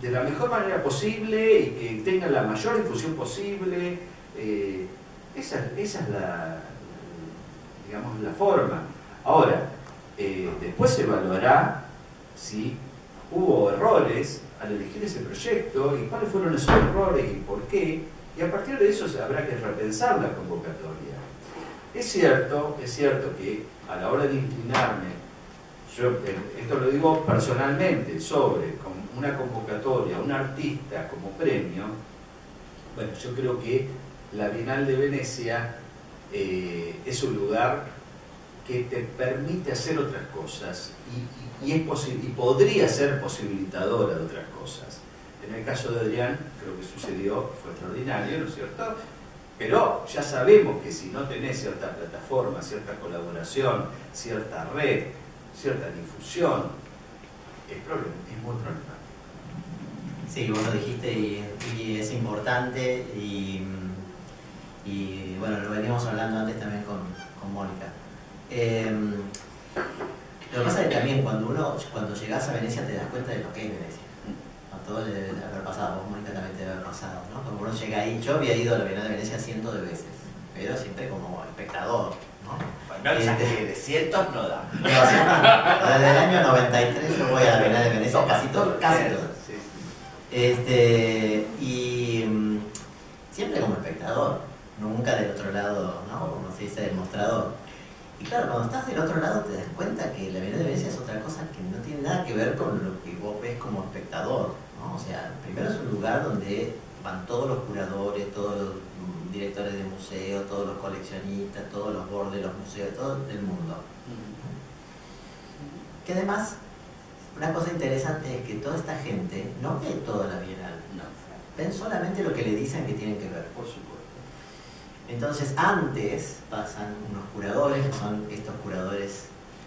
de la mejor manera posible y que tenga la mayor difusión posible. Esa es la forma. Ahora, después se evaluará si hubo errores al elegir ese proyecto y cuáles fueron esos errores y por qué, y a partir de eso habrá que repensar la convocatoria. Es cierto que a la hora de inclinarme, yo esto lo digo personalmente, sobre una convocatoria, un artista como premio, bueno, yo creo que la Bienal de Venecia es un lugar que te permite hacer otras cosas y podría ser posibilitadora de otras cosas. En el caso de Adrián, creo que sucedió, fue extraordinario, ¿no es cierto? Pero ya sabemos que si no tenés cierta plataforma, cierta colaboración, cierta red, cierta difusión, es muy problemático. Sí, vos lo dijiste y es importante y bueno, lo veníamos hablando antes también con Mónica. Lo que pasa es que también cuando llegás a Venecia te das cuenta de lo que es Venecia. A todos le debe haber pasado, vos Mónica también te debe haber pasado, ¿no? Cuando uno llega ahí, yo había ido a la Bienal de Venecia cientos de veces, pero siempre como espectador, ¿no? No exagere, cientos no da. No, desde el año 93 yo voy a la Bienal de Venecia casi todo. Sí. Y siempre como espectador, nunca del otro lado, ¿no? Como se dice, del mostrador. Y claro, cuando estás del otro lado te das cuenta que la Bienal de Venecia es otra cosa que no tiene nada que ver con lo que vos ves como espectador, ¿no? O sea, primero es un lugar donde van todos los curadores, todos los directores de museo, todos los coleccionistas, todos los boards de los museos, todo el mundo. Que además, una cosa interesante es que toda esta gente no ve toda la Bienal, No, ven solamente lo que le dicen que tienen que ver. por supuesto. Entonces antes pasan unos curadores, que son estos curadores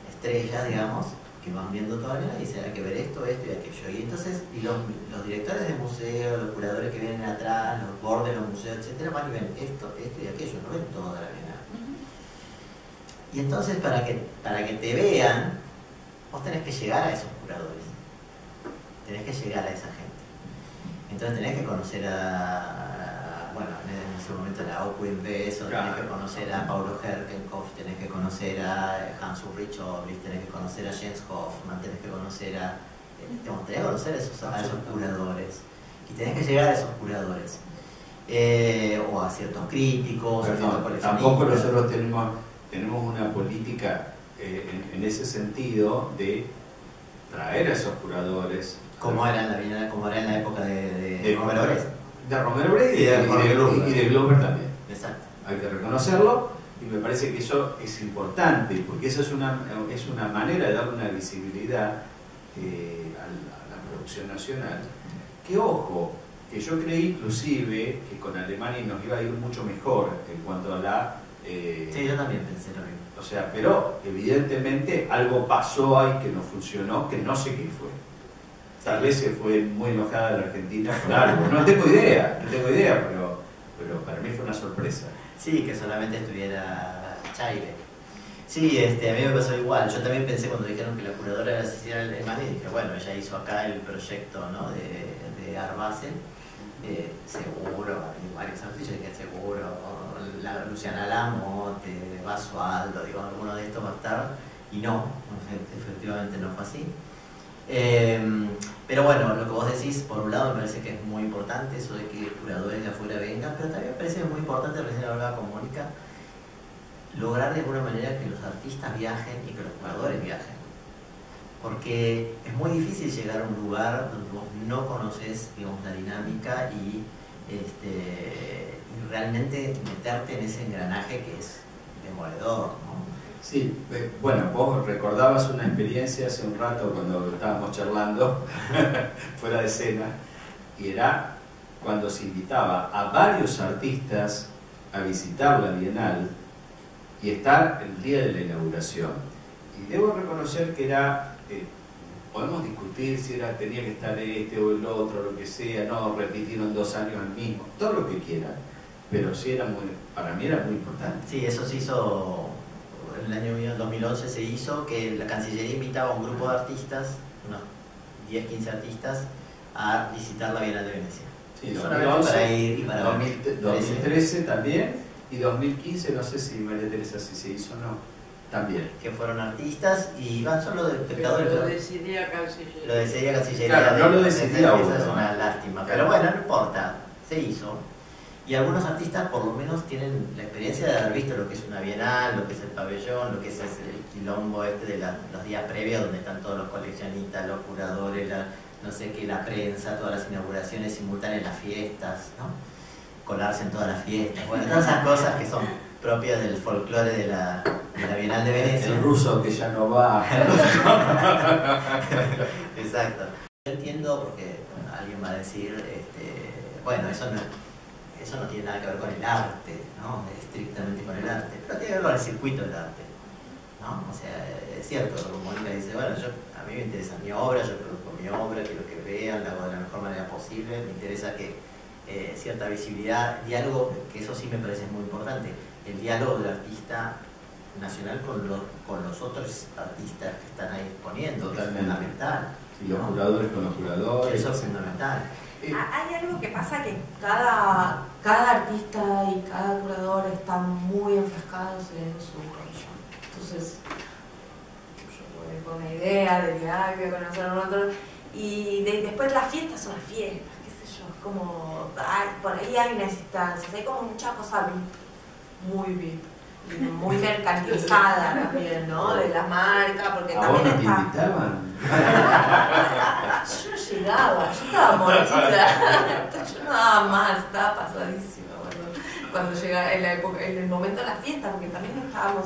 estrellas, digamos, que van viendo toda la Bienal y dicen hay que ver esto, esto y aquello. Y entonces los directores de museo, los curadores que vienen atrás, los boards de los museos, etcétera, van y ven esto, esto y aquello, no ven toda la Bienal. Y entonces para que te vean, vos tenés que llegar a esos curadores, tenés que llegar a esa gente. Entonces tenés que conocer bueno, en ese momento era Aukwin Wess, o tenés que conocer a Paulo Herkenkopf, tenés que conocer a Hans Ulrich Obrist, tenés que conocer a Jens Hoffmann, tenés que conocer a esos curadores. Y tenés que llegar a esos curadores. O a ciertos críticos, a ciertos coleccionistas. Tampoco nosotros tenemos una política en ese sentido de traer a esos curadores. Como era en la época de Romero Brest. De Romero Brest y de Glauber también. Exacto. Hay que reconocerlo y me parece que eso es importante porque eso es una manera de darle una visibilidad a la producción nacional. Que ojo, que yo creí inclusive que con Alemania nos iba a ir mucho mejor en cuanto a la... Sí, yo también pensé lo mismo. O sea, pero evidentemente algo pasó ahí que no funcionó, que no sé qué fue. Tal vez se fue muy enojada la Argentina por algo, no tengo idea, pero para mí fue una sorpresa. Sí, que solamente estuviera Chaire. Sí, a mí me pasó igual. Yo también pensé cuando dijeron que la curadora era Cecilia Alemán y dije, bueno, ella hizo acá el proyecto, ¿no? de Art Basel. Seguro, hay varios artistas que seguro, Luciana Lamotte, Basualdo, digo, alguno de estos va a estar, y no, efectivamente no fue así. Pero bueno, lo que vos decís, por un lado me parece que es muy importante eso de que curadores de afuera vengan, pero también me parece que es muy importante, recién hablaba con Mónica, lograr de alguna manera que los artistas viajen y que los curadores viajen. Porque es muy difícil llegar a un lugar donde vos no conoces, digamos, la dinámica y realmente meterte en ese engranaje que es demoledor, ¿no? Sí, bueno, vos recordabas una experiencia hace un rato cuando estábamos charlando fuera de escena, y era cuando se invitaba a varios artistas a visitar la Bienal y estar el día de la inauguración. Y debo reconocer que era, podemos discutir si tenía que estar este o el otro, lo que sea, no repitieron 2 años el mismo, todo lo que quieran, pero sí para mí era muy importante. Sí, eso se hizo, en el año 2011 se hizo, que la Cancillería invitaba a un grupo de artistas, unos 10, 15 artistas, a visitar la Bienal de Venecia. Sí, solamente 2011, para ir y para 2013 también, y 2015, no sé si María Teresa si se hizo o no. También. Que fueron artistas y iban solo de espectadores. Pero lo decidía Cancillería. Lo decidía Cancillería. Claro, no lo decidía uno. Esa es una lástima. Pero bueno, no importa. Se hizo. Y algunos artistas por lo menos tienen la experiencia de haber visto lo que es una bienal, lo que es el pabellón, lo que es el quilombo de los días previos donde están todos los coleccionistas, los curadores, no sé qué, la prensa, todas las inauguraciones simultáneas, las fiestas, ¿no? Colarse en todas las fiestas. Bueno, todas esas cosas que son propias del folclore de la Bienal de Venecia. El ruso que ya no va. Exacto. Yo entiendo porque bueno, alguien va a decir, bueno, eso no tiene nada que ver con el arte, ¿no? Estrictamente con el arte, pero tiene que ver con el circuito del arte, ¿no? O sea, es cierto, como Mónica dice, bueno, a mí me interesa mi obra, yo produzco mi obra, quiero que vean, la hago de la mejor manera posible, me interesa que cierta visibilidad, diálogo, que eso sí me parece muy importante, el diálogo del artista nacional con los otros artistas que están ahí exponiendo, que es fundamental. y los curadores con los curadores. Eso es fundamental. Hay algo que pasa que cada artista y cada curador están muy enfrascados en su pabellón. Entonces, yo voy con una idea de que voy a conocer a un otro, y después las fiestas son las fiestas, qué sé yo, es como, por ahí hay unas instancias, hay como mucha cosa VIP, muy VIP. Muy mercantilizada también, ¿no? De la marca, porque ¿A también vos no te está... invitaban? Yo no llegaba, yo estaba mordida, yo no daba más, estaba pasadísima cuando llega en la época, en el momento de la fiesta, porque también estábamos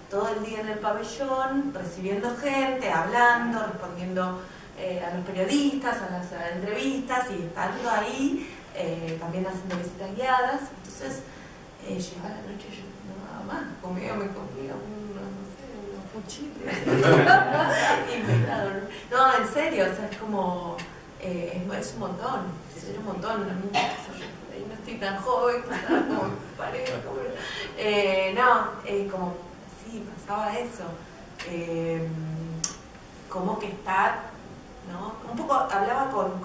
todo el día en el pabellón, recibiendo gente, hablando, respondiendo a los periodistas, a las entrevistas, y estando ahí, también haciendo visitas guiadas. Entonces, llegaba la noche, yo no daba más, me comía unos fuchiles. No, en serio, o sea, es como, es un montón, es un montón. Ahí no estoy tan joven, como pareja, como, sí, pasaba eso. Como que está, ¿no? Un poco hablaba con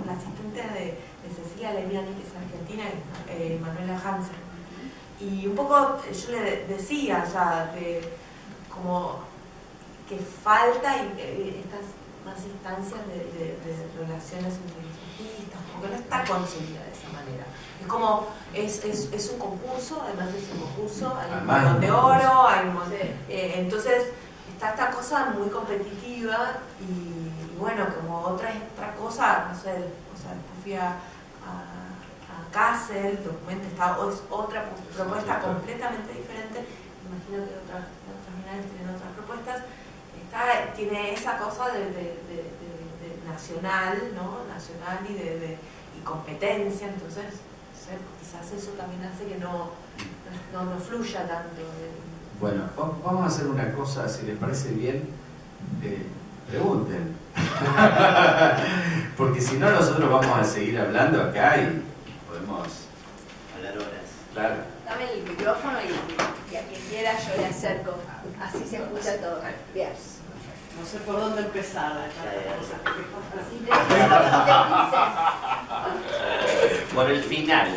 la asistente de Cecilia Leviani, que es argentina, Manuela Hansen, y un poco yo le decía, o sea, como que falta estas más instancias de relaciones entre los artistas, como que no está concebida de esa manera. Es como, es un concurso, además es un concurso, hay un montón de oro, hay un montón, entonces está esta cosa muy competitiva y bueno, como otra cosa, no sé, o sea, fui a Kassel, el documento está, es otra propuesta completamente diferente, imagino que otras finales tienen otras propuestas, tiene esa cosa de nacional, ¿no? Nacional y competencia, entonces no sé, quizás eso también hace que no fluya tanto. Bueno, vamos a hacer una cosa, si les parece bien, pregunten. Porque si no, nosotros vamos a seguir hablando acá y podemos hablar horas. Claro. Dame el micrófono y a quien quiera yo le acerco. Así se escucha todo. Bien. No sé por dónde empezar. Así Por el final.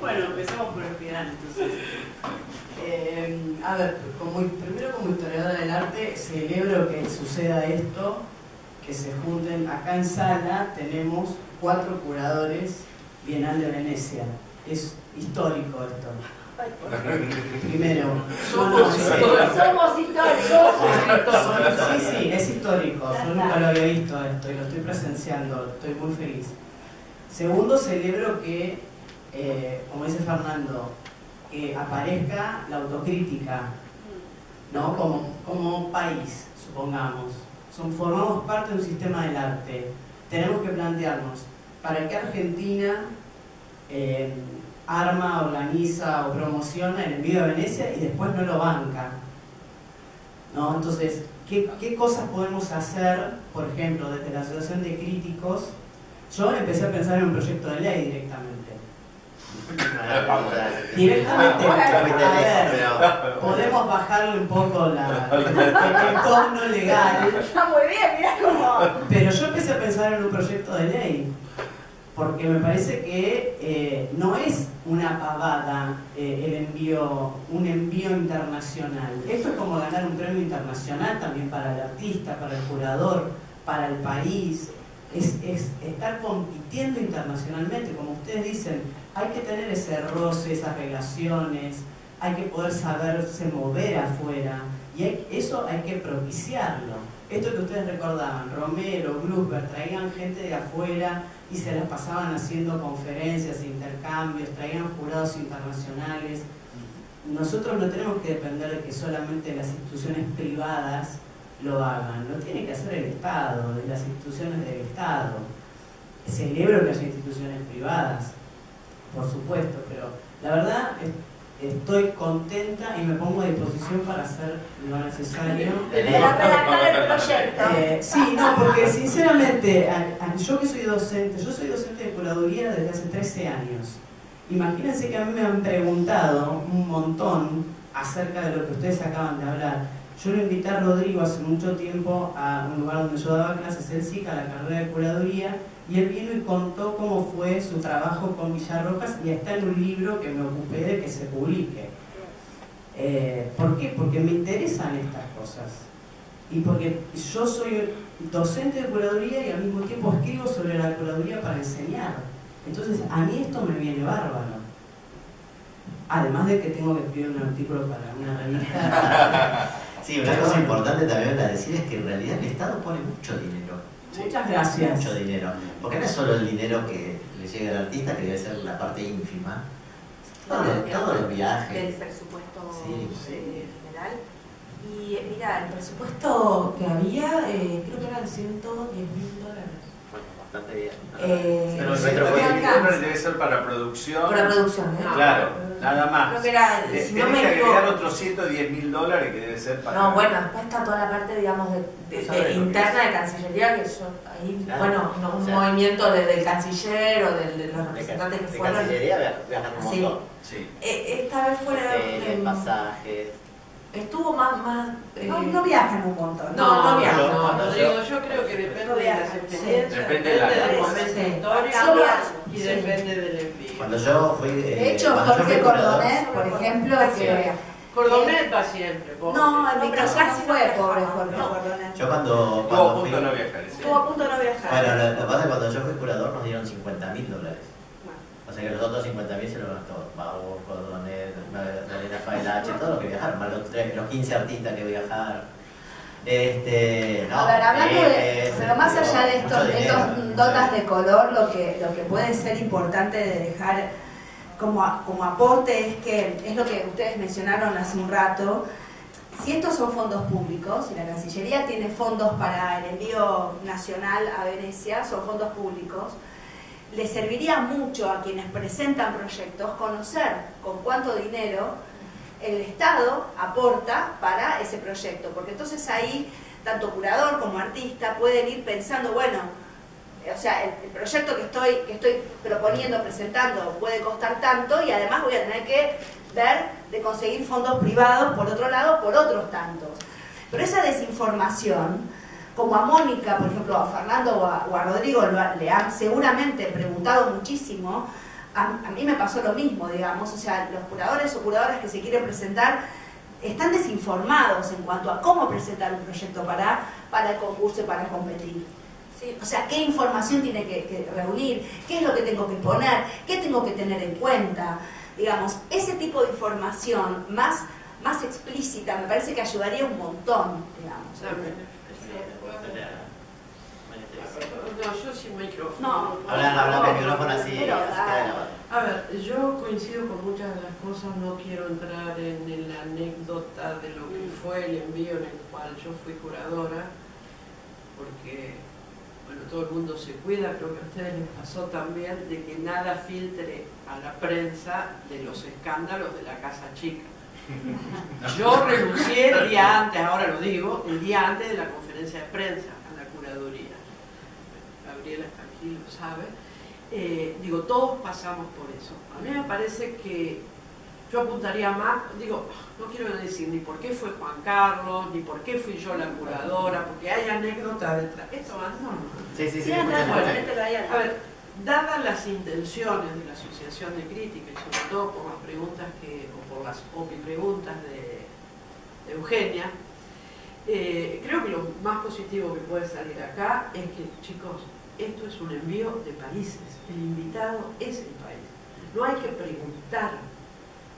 Bueno, empecemos por el final, entonces. A ver, primero como historiadora del arte, celebro que suceda esto, que se junten. Acá en sala tenemos 4 curadores Bienal de Venecia. Es histórico esto. Primero, somos históricos. Sí, es histórico. Yo nunca lo había visto esto y lo estoy presenciando. Estoy muy feliz. Segundo, celebro que, como dice Fernando, que aparezca la autocrítica, ¿no? Como país, supongamos. Formamos parte de un sistema del arte. Tenemos que plantearnos, ¿para qué Argentina arma, organiza o promociona el envío a Venecia y después no lo banca? ¿No? Entonces, ¿qué cosas podemos hacer, por ejemplo, desde la Asociación de Críticos? Yo empecé a pensar en un proyecto de ley directamente. Directamente, a ver, podemos bajarle un poco el tono legal. Está muy bien, mirá cómo. Pero yo empecé a pensar en un proyecto de ley, porque me parece que no es una pavada un envío internacional. Esto es como ganar un premio internacional también para el artista, para el curador, para el país. Es estar compitiendo internacionalmente, como ustedes dicen. Hay que tener ese roce, esas relaciones, hay que poder saberse mover afuera, y eso hay que propiciarlo. Esto que ustedes recordaban, Romero, Glusberg, traían gente de afuera y se las pasaban haciendo conferencias, intercambios, traían jurados internacionales. Nosotros no tenemos que depender de que solamente las instituciones privadas lo hagan, lo tiene que hacer el Estado, de las instituciones del Estado. Celebro que haya instituciones privadas, por supuesto, pero la verdad estoy contenta y me pongo a disposición para hacer lo necesario. Para redactar el proyecto. Sí, no, porque sinceramente, yo que soy docente, yo soy docente de curaduría desde hace 13 años. Imagínense que a mí me han preguntado un montón acerca de lo que ustedes acaban de hablar. Yo lo invité a Rodrigo hace mucho tiempo a un lugar donde yo daba clases, el SIC, a la carrera de curaduría, y él vino y contó cómo fue su trabajo con Villarrojas, y está en un libro que me ocupé de que se publique. ¿Por qué? Porque me interesan estas cosas. Y porque yo soy docente de curaduría y al mismo tiempo escribo sobre la curaduría para enseñar. Entonces, a mí esto me viene bárbaro. Además de que tengo que escribir un artículo para una revista. Sí, una cosa importante también a decir es que en realidad el Estado pone mucho dinero. Muchas gracias. Mucho dinero. Porque no es solo el dinero que le llega al artista, que debe ser la parte ínfima. Todos los viajes. Del presupuesto Sí. general. Y mira, el presupuesto que había, creo que eran $110.000. Bueno, bastante bien. Pero no siempre debe ser para producción. Para producción, ¿eh? Claro, nada más. Creo que era, si no me que equivoco. agregar otros $110.000 que debe ser para... No, bueno, después está toda la parte, digamos, de interna de Cancillería, que yo ahí, Claro. bueno, no, un movimiento del canciller o de los representantes que de fueron. Cancillería viajan un Sí. montón. Sí. Esta vez fuera. Hoteles, pasajes. Estuvo más. No viajan un montón. No viajan. Cuando Rodrigo, yo creo que depende de las experiencias, Depende depende de la- del momento sí. histórico y Sí. depende del envío. Cuando yo fui. De hecho, cuando yo fui Jorge curador, Cordonet, por ejemplo, que... Cordonet va siempre, pobre. No, en mi No, pero caso no casi fue no pobre viajaba. Jorge No. Cordonet. Yo cuando Estuvo a fui. punto de no viajar. sí. Estuvo a punto de no viajar. Bueno, lo que pasa es que cuando yo fui curador nos dieron $50.000. O sea que los otros 50.000 se los gastó Bauer, Cordonet, Magdalena Faelache, todo lo que viajaron, más los 15 artistas que viajaron. No, A ver, hablando de... Pérez, Pero más allá de mucho dinero, estos notas de color, lo que puede ser importante de dejar como aporte es que, es lo que ustedes mencionaron hace un rato, si estos son fondos públicos, y la Cancillería tiene fondos para el envío nacional a Venecia, son fondos públicos, les serviría mucho a quienes presentan proyectos conocer con cuánto dinero el Estado aporta para ese proyecto, porque entonces ahí tanto curador como artista pueden ir pensando, bueno, o sea, el proyecto que estoy proponiendo, presentando, puede costar tanto y además voy a tener que ver de conseguir fondos privados por otro lado, por otros tantos. Pero esa desinformación, como a Mónica, por ejemplo, a Fernando o a Rodrigo le han seguramente preguntado muchísimo, a mí me pasó lo mismo, digamos, o sea, los curadores o curadoras que se quieren presentar están desinformados en cuanto a cómo presentar un proyecto para el concurso y para competir. Sí. O sea, qué información tiene que reunir, qué es lo que tengo que poner, qué tengo que tener en cuenta. Digamos, ese tipo de información más explícita me parece que ayudaría un montón, digamos. No, yo sin micrófono. No. Habla el micrófono así. Pero, así queda grabado. A ver, yo coincido con muchas de las cosas, no quiero entrar en la anécdota de lo que fue el envío en el cual yo fui curadora, porque, bueno, todo el mundo se cuida, creo que a ustedes les pasó también, de que nada filtre a la prensa de los escándalos de la Casa Chica. Yo renuncié el día antes, ahora lo digo, el día antes de la conferencia de prensa a la curaduría. Gabriela Estangil lo sabe. Digo, todos pasamos por eso. A mí me parece que yo apuntaría más, digo, no quiero decir ni por qué fue Juan Carlos, ni por qué fui yo la curadora, porque hay anécdotas detrás. Esto más no. Sí. A ver, dadas las intenciones de la Asociación de Crítica y sobre todo por las preguntas o por las preguntas de Eugenia, creo que lo más positivo que puede salir acá es que, chicos, esto es un envío de países, el invitado es el país, no hay que preguntar.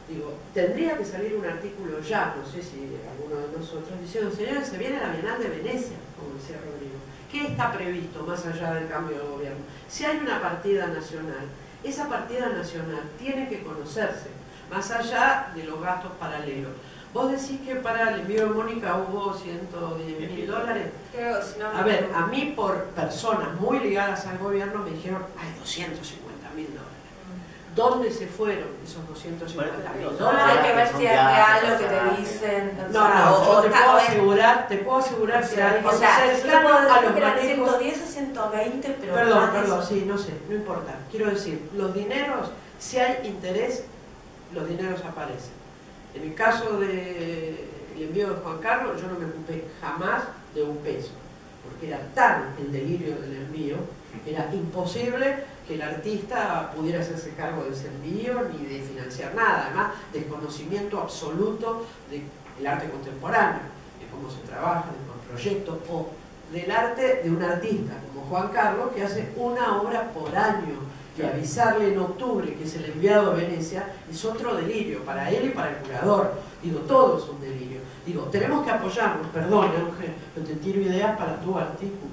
Digo, tendría que salir un artículo ya, no sé si alguno de nosotros, diciendo, señores, se viene la Bienal de Venecia, como decía Rodrigo. ¿Qué está previsto más allá del cambio de gobierno? Si hay una partida nacional, esa partida nacional tiene que conocerse, más allá de los gastos paralelos. Vos decís que para el envío de Mónica hubo $110.000. Creo, si no, A ver, a mí por personas muy ligadas al gobierno me dijeron, hay $250.000. ¿Dónde se fueron esos $250.000? hay que ver si es real lo que te dicen. No, yo te puedo asegurar que hay O sea, que yo cercano puedo a decir los que eran manejos. 110 o 120, pero Perdón, sí, no sé, no importa. Quiero decir, los dineros, si hay interés, los dineros aparecen. En el caso de el envío de Juan Carlos, yo no me ocupé jamás de un peso, porque era tan el delirio del envío, era imposible que el artista pudiera hacerse cargo de ese envío ni de financiar nada, además desconocimiento absoluto del arte contemporáneo, de cómo se trabaja, de los proyectos, o del arte de un artista como Juan Carlos, que hace una obra por año, y avisarle en octubre que es el enviado a Venecia es otro delirio para él y para el curador. Digo, todo es un delirio. Digo, tenemos que apoyarnos, perdón, Ángel, pero te tiro ideas para tu artículo.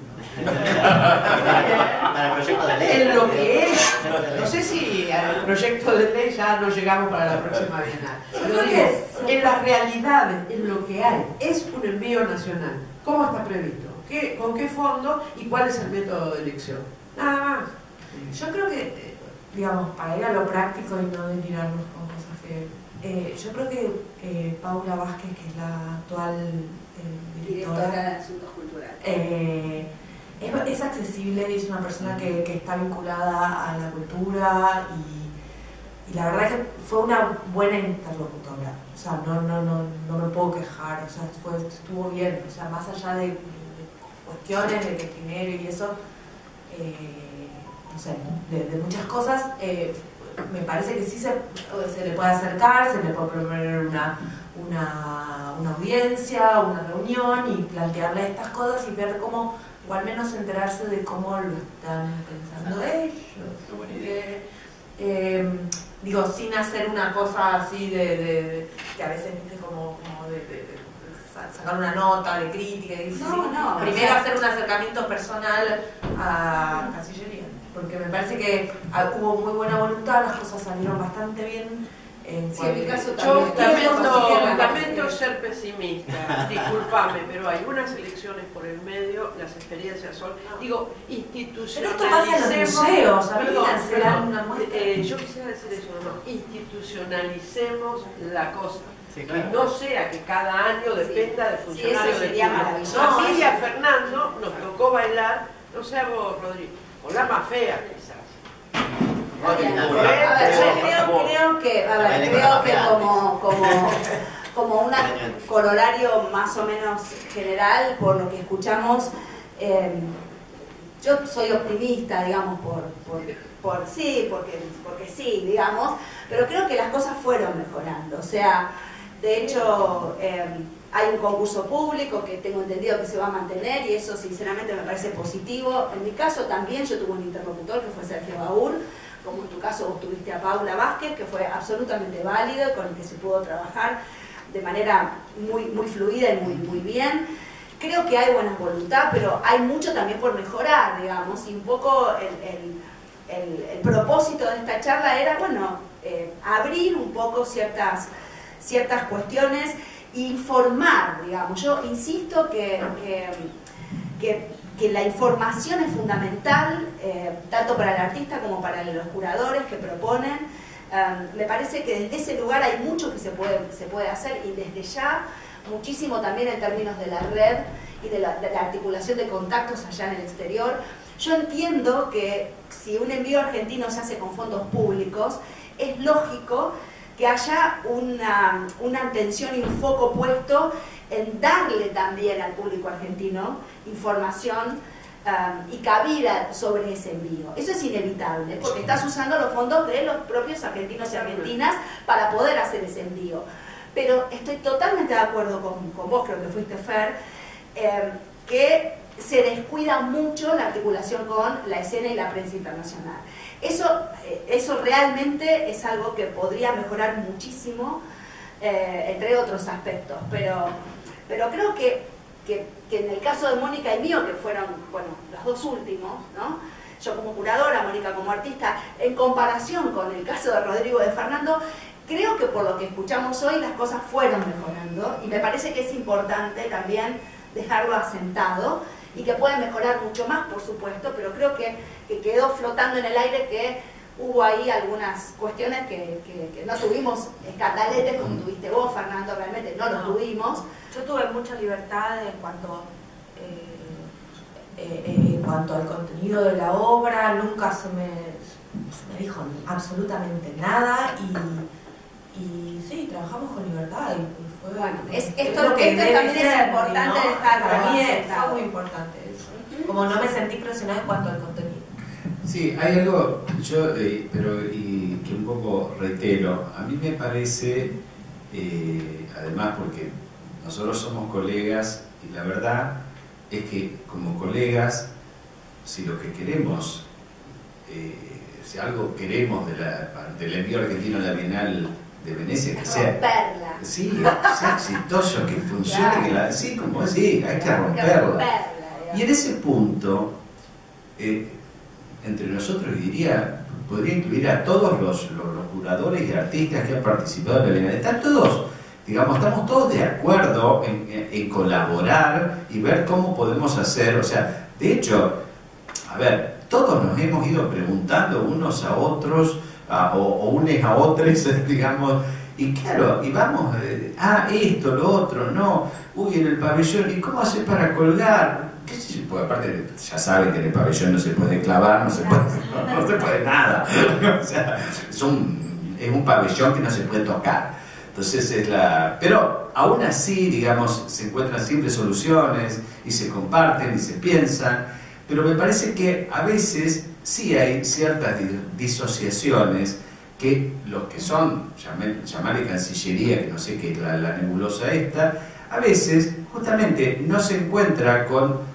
Para el proyecto de ley. En lo que es, no sé si al proyecto de ley ya no llegamos para la próxima bienal. Pero digo, en las realidades, en lo que hay, es un envío nacional. ¿Cómo está previsto? ¿Con qué fondo? ¿Y cuál es el método de elección? Nada más. Yo creo que, digamos, para ir a lo práctico y no delirarnos con cosas que... yo creo que Paula Vázquez, que es la actual Directora de directora, Asuntos Culturales. es accesible y es una persona que está vinculada a la cultura y la verdad que fue una buena interlocutora. O sea, no me puedo quejar, o sea, estuvo bien, o sea, más allá de cuestiones de que primero y eso... no sé, de muchas cosas, me parece que sí se le puede acercar, se le puede proponer una audiencia, una reunión y plantearle estas cosas y ver cómo, o al menos enterarse de cómo lo están pensando ellos. Digo, sin hacer una cosa así de que a veces viste como de sacar una nota de crítica y decir, primero hacer un acercamiento personal a Cancillería, porque me parece que hubo muy buena voluntad, las cosas salieron bastante bien. Sí, en mi caso Yo también. lamento ser pesimista, discúlpame, pero hay unas elecciones por el medio, las experiencias son, digo, institucionalicemos. Pero esto pasa en los museos, perdón, una muestra. yo quisiera decir eso, no, institucionalicemos la cosa. Sí, Que claro. no sea que cada año dependa del funcionario eso de sería turno. maravilloso. A mí y a Fernando nos tocó bailar, no sé a vos, Rodrigo, con la más fea quizás. A ver, yo creo que como un corolario más o menos general, por lo que escuchamos, yo soy optimista, digamos, porque sí, digamos, pero creo que las cosas fueron mejorando. O sea, de hecho, hay un concurso público que tengo entendido que se va a mantener y eso sinceramente me parece positivo. En mi caso también yo tuve un interlocutor que fue Sergio Baur, como en tu caso vos tuviste a Paula Vázquez, que fue absolutamente válido, con el que se pudo trabajar de manera muy fluida y muy bien. Creo que hay buena voluntad, pero hay mucho también por mejorar, digamos, y un poco el propósito de esta charla era, bueno, abrir un poco ciertas cuestiones, informar, digamos. Yo insisto que la información es fundamental, tanto para el artista como para los curadores que proponen. Me parece que desde ese lugar hay mucho que se puede hacer y desde ya muchísimo también en términos de la red y de la articulación de contactos allá en el exterior. Yo entiendo que si un envío argentino se hace con fondos públicos, es lógico que haya una atención y un foco puesto en darle también al público argentino información y cabida sobre ese envío. Eso es inevitable, porque estás usando los fondos de los propios argentinos y argentinas para poder hacer ese envío. Pero estoy totalmente de acuerdo con vos, creo que fuiste Fer, que se descuida mucho la articulación con la escena y la prensa internacional. Eso realmente es algo que podría mejorar muchísimo, entre otros aspectos, pero creo que en el caso de Mónica y mío, que fueron, bueno, los dos últimos, ¿no? Yo como curadora, Mónica como artista, en comparación con el caso de Rodrigo y de Fernando, creo que por lo que escuchamos hoy las cosas fueron mejorando y me parece que es importante también dejarlo asentado y que puede mejorar mucho más, por supuesto, pero creo que quedó flotando en el aire que hubo ahí algunas cuestiones que no tuvimos escandaletes como tuviste vos, Fernando, realmente no lo tuvimos. Yo tuve mucha libertad en cuanto al contenido de la obra, nunca se me dijo absolutamente nada y sí, trabajamos con libertad y fue bueno, esto lo que debe también ser, es importante ¿no? dejarlo Para mí aceptado. fue muy importante eso. Como no me sentí presionada en cuanto al contenido. Sí, hay algo, yo, y que un poco reitero, a mí me parece, además porque nosotros somos colegas, y la verdad es que como colegas, si lo que queremos, si algo queremos del envío argentino a la Bienal de Venecia, que sea, Romperla. sí, sea exitoso, que funcione, Claro. sí, como sí, hay que romperla. Y en ese punto, entre nosotros, diría, podría incluir a todos los curadores y artistas que han participado en la Bienal. Están todos, digamos, estamos todos de acuerdo en colaborar y ver cómo podemos hacer, o sea, de hecho, a ver, todos nos hemos ido preguntando unos a otros, o unes a otros, digamos, y claro, y vamos, esto, lo otro, no, uy, en el pabellón, ¿y cómo hacer para colgar? ¿Qué sé yo? Porque aparte, ya saben que en el pabellón no se puede clavar, no se puede nada. O sea, es un pabellón que no se puede tocar. Entonces pero aún así, digamos, se encuentran siempre soluciones y se comparten y se piensan, pero me parece que a veces sí hay ciertas disociaciones que los que son, llamarle Cancillería, que no sé qué es la nebulosa esta, a veces justamente no se encuentra con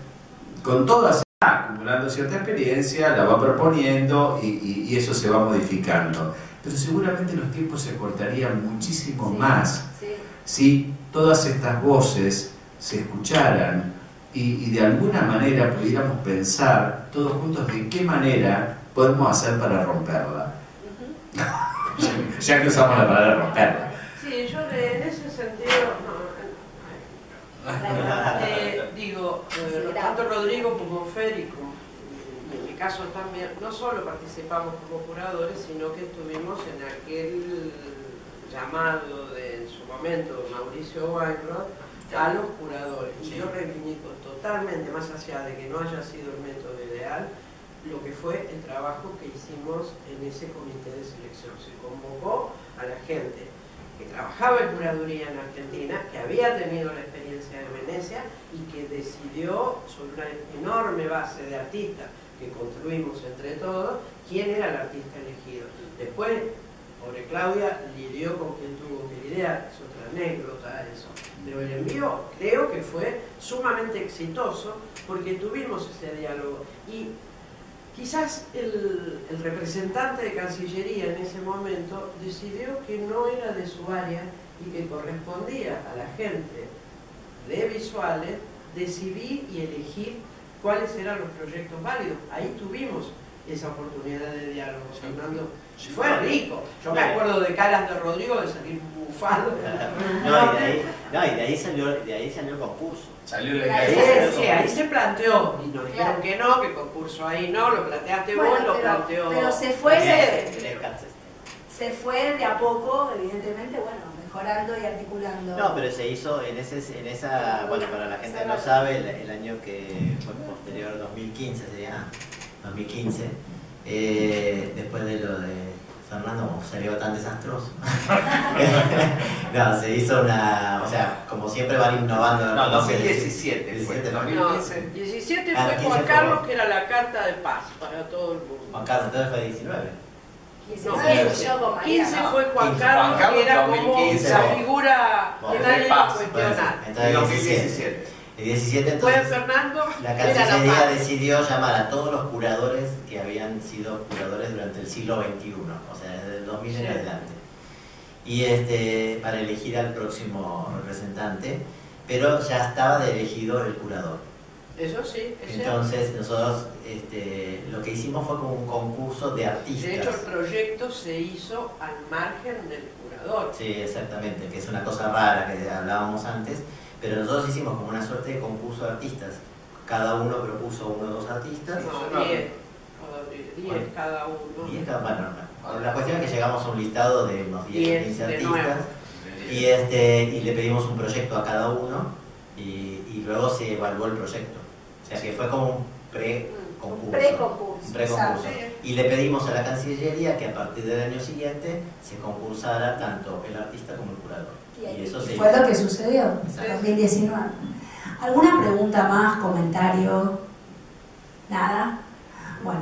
todas, acumulando cierta experiencia, la va proponiendo y eso se va modificando. Pero seguramente los tiempos se cortarían muchísimo más si todas estas voces se escucharan y de alguna manera pudiéramos pensar todos juntos de qué manera podemos hacer para romperla. Ya que usamos la palabra romperla. Sí, yo en ese sentido, digo, tanto Rodrigo como Federico, en mi caso también, no solo participamos como curadores, sino que estuvimos en aquel llamado en su momento Mauricio Weinroth a los curadores. Y yo reivindico totalmente, más allá de que no haya sido el método ideal, lo que fue el trabajo que hicimos en ese comité de selección. Se convocó a la gente que trabajaba en curaduría en Argentina, que había tenido la experiencia de Venecia y que decidió, sobre una enorme base de artistas que construimos entre todos, quién era el artista elegido. Después, pobre Claudia lidió con quien tuvo que lidiar, es otra anécdota eso. Pero el envío creo que fue sumamente exitoso porque tuvimos ese diálogo. Y quizás el representante de Cancillería en ese momento decidió que no era de su área y que correspondía a la gente de visuales decidir y elegir cuáles eran los proyectos válidos. Ahí tuvimos esa oportunidad de diálogo, Fernando. Fue rico. Yo me acuerdo de caras de Rodrigo de salir bufado. Y de ahí salió el concurso. Salió Sí, ahí se planteó, y nos dijeron que no, que concurso ahí no, lo planteaste vos, lo planteó... Pero se fue de a poco, evidentemente, bueno, mejorando y articulando. No, pero se hizo en esa, bueno, para la gente que no sabe, el año que fue posterior, 2015 sería, 2015, después de lo de Fernando, como salió tan desastroso. No, se hizo o sea, como siempre van innovando. No, 2017 fue. 17 fue Juan Carlos, que era la carta de paz para todo el mundo. Juan Carlos, entonces fue 19. No, 15 fue Juan Carlos, que era como 2015, la figura que nadie iba a cuestionar. Entonces, 2017. El 17 Fue entonces Fernando, la era la Cancillería paz. decidió llamar a todos los curadores que habían sido curadores durante el siglo XXI, o sea, desde el 2000 en adelante. Y para elegir al próximo representante, pero ya estaba elegido el curador. Eso sí, es cierto. Entonces nosotros lo que hicimos fue como un concurso de artistas. De hecho, el proyecto se hizo al margen del curador. Sí, exactamente, que es una cosa rara que hablábamos antes, pero nosotros hicimos como una suerte de concurso de artistas. Cada uno propuso 1 o 2 artistas. No, 10 cada uno. 10 cada uno. La cuestión es que llegamos a un listado de unos 10 o 15 de artistas y le pedimos un proyecto a cada uno y luego se evaluó el proyecto. O sea que fue como un pre-concurso. Un pre-concurso. Un pre-concurso. exacto. Y le pedimos a la Cancillería que a partir del año siguiente se concursara tanto el artista como el curador. Y eso se fue hizo. lo que sucedió en 2019. ¿Alguna pregunta más, comentario? ¿Nada? Bueno,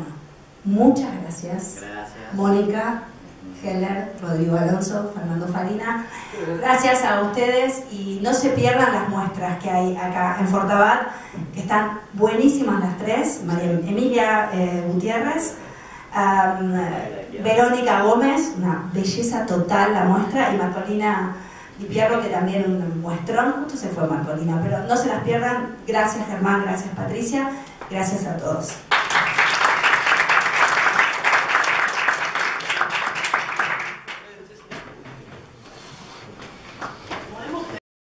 muchas gracias. Gracias. Mónica, Heller, Rodrigo Alonso, Fernando Farina. Gracias a ustedes y no se pierdan las muestras que hay acá en Fortabat, que están buenísimas las tres. María Emilia Gutiérrez, Verónica Gómez, una belleza total la muestra, y Marcolina Di Pierro, que también un muestrón. Justo se fue Marcolina, pero no se las pierdan. Gracias Germán, gracias Patricia, gracias a todos.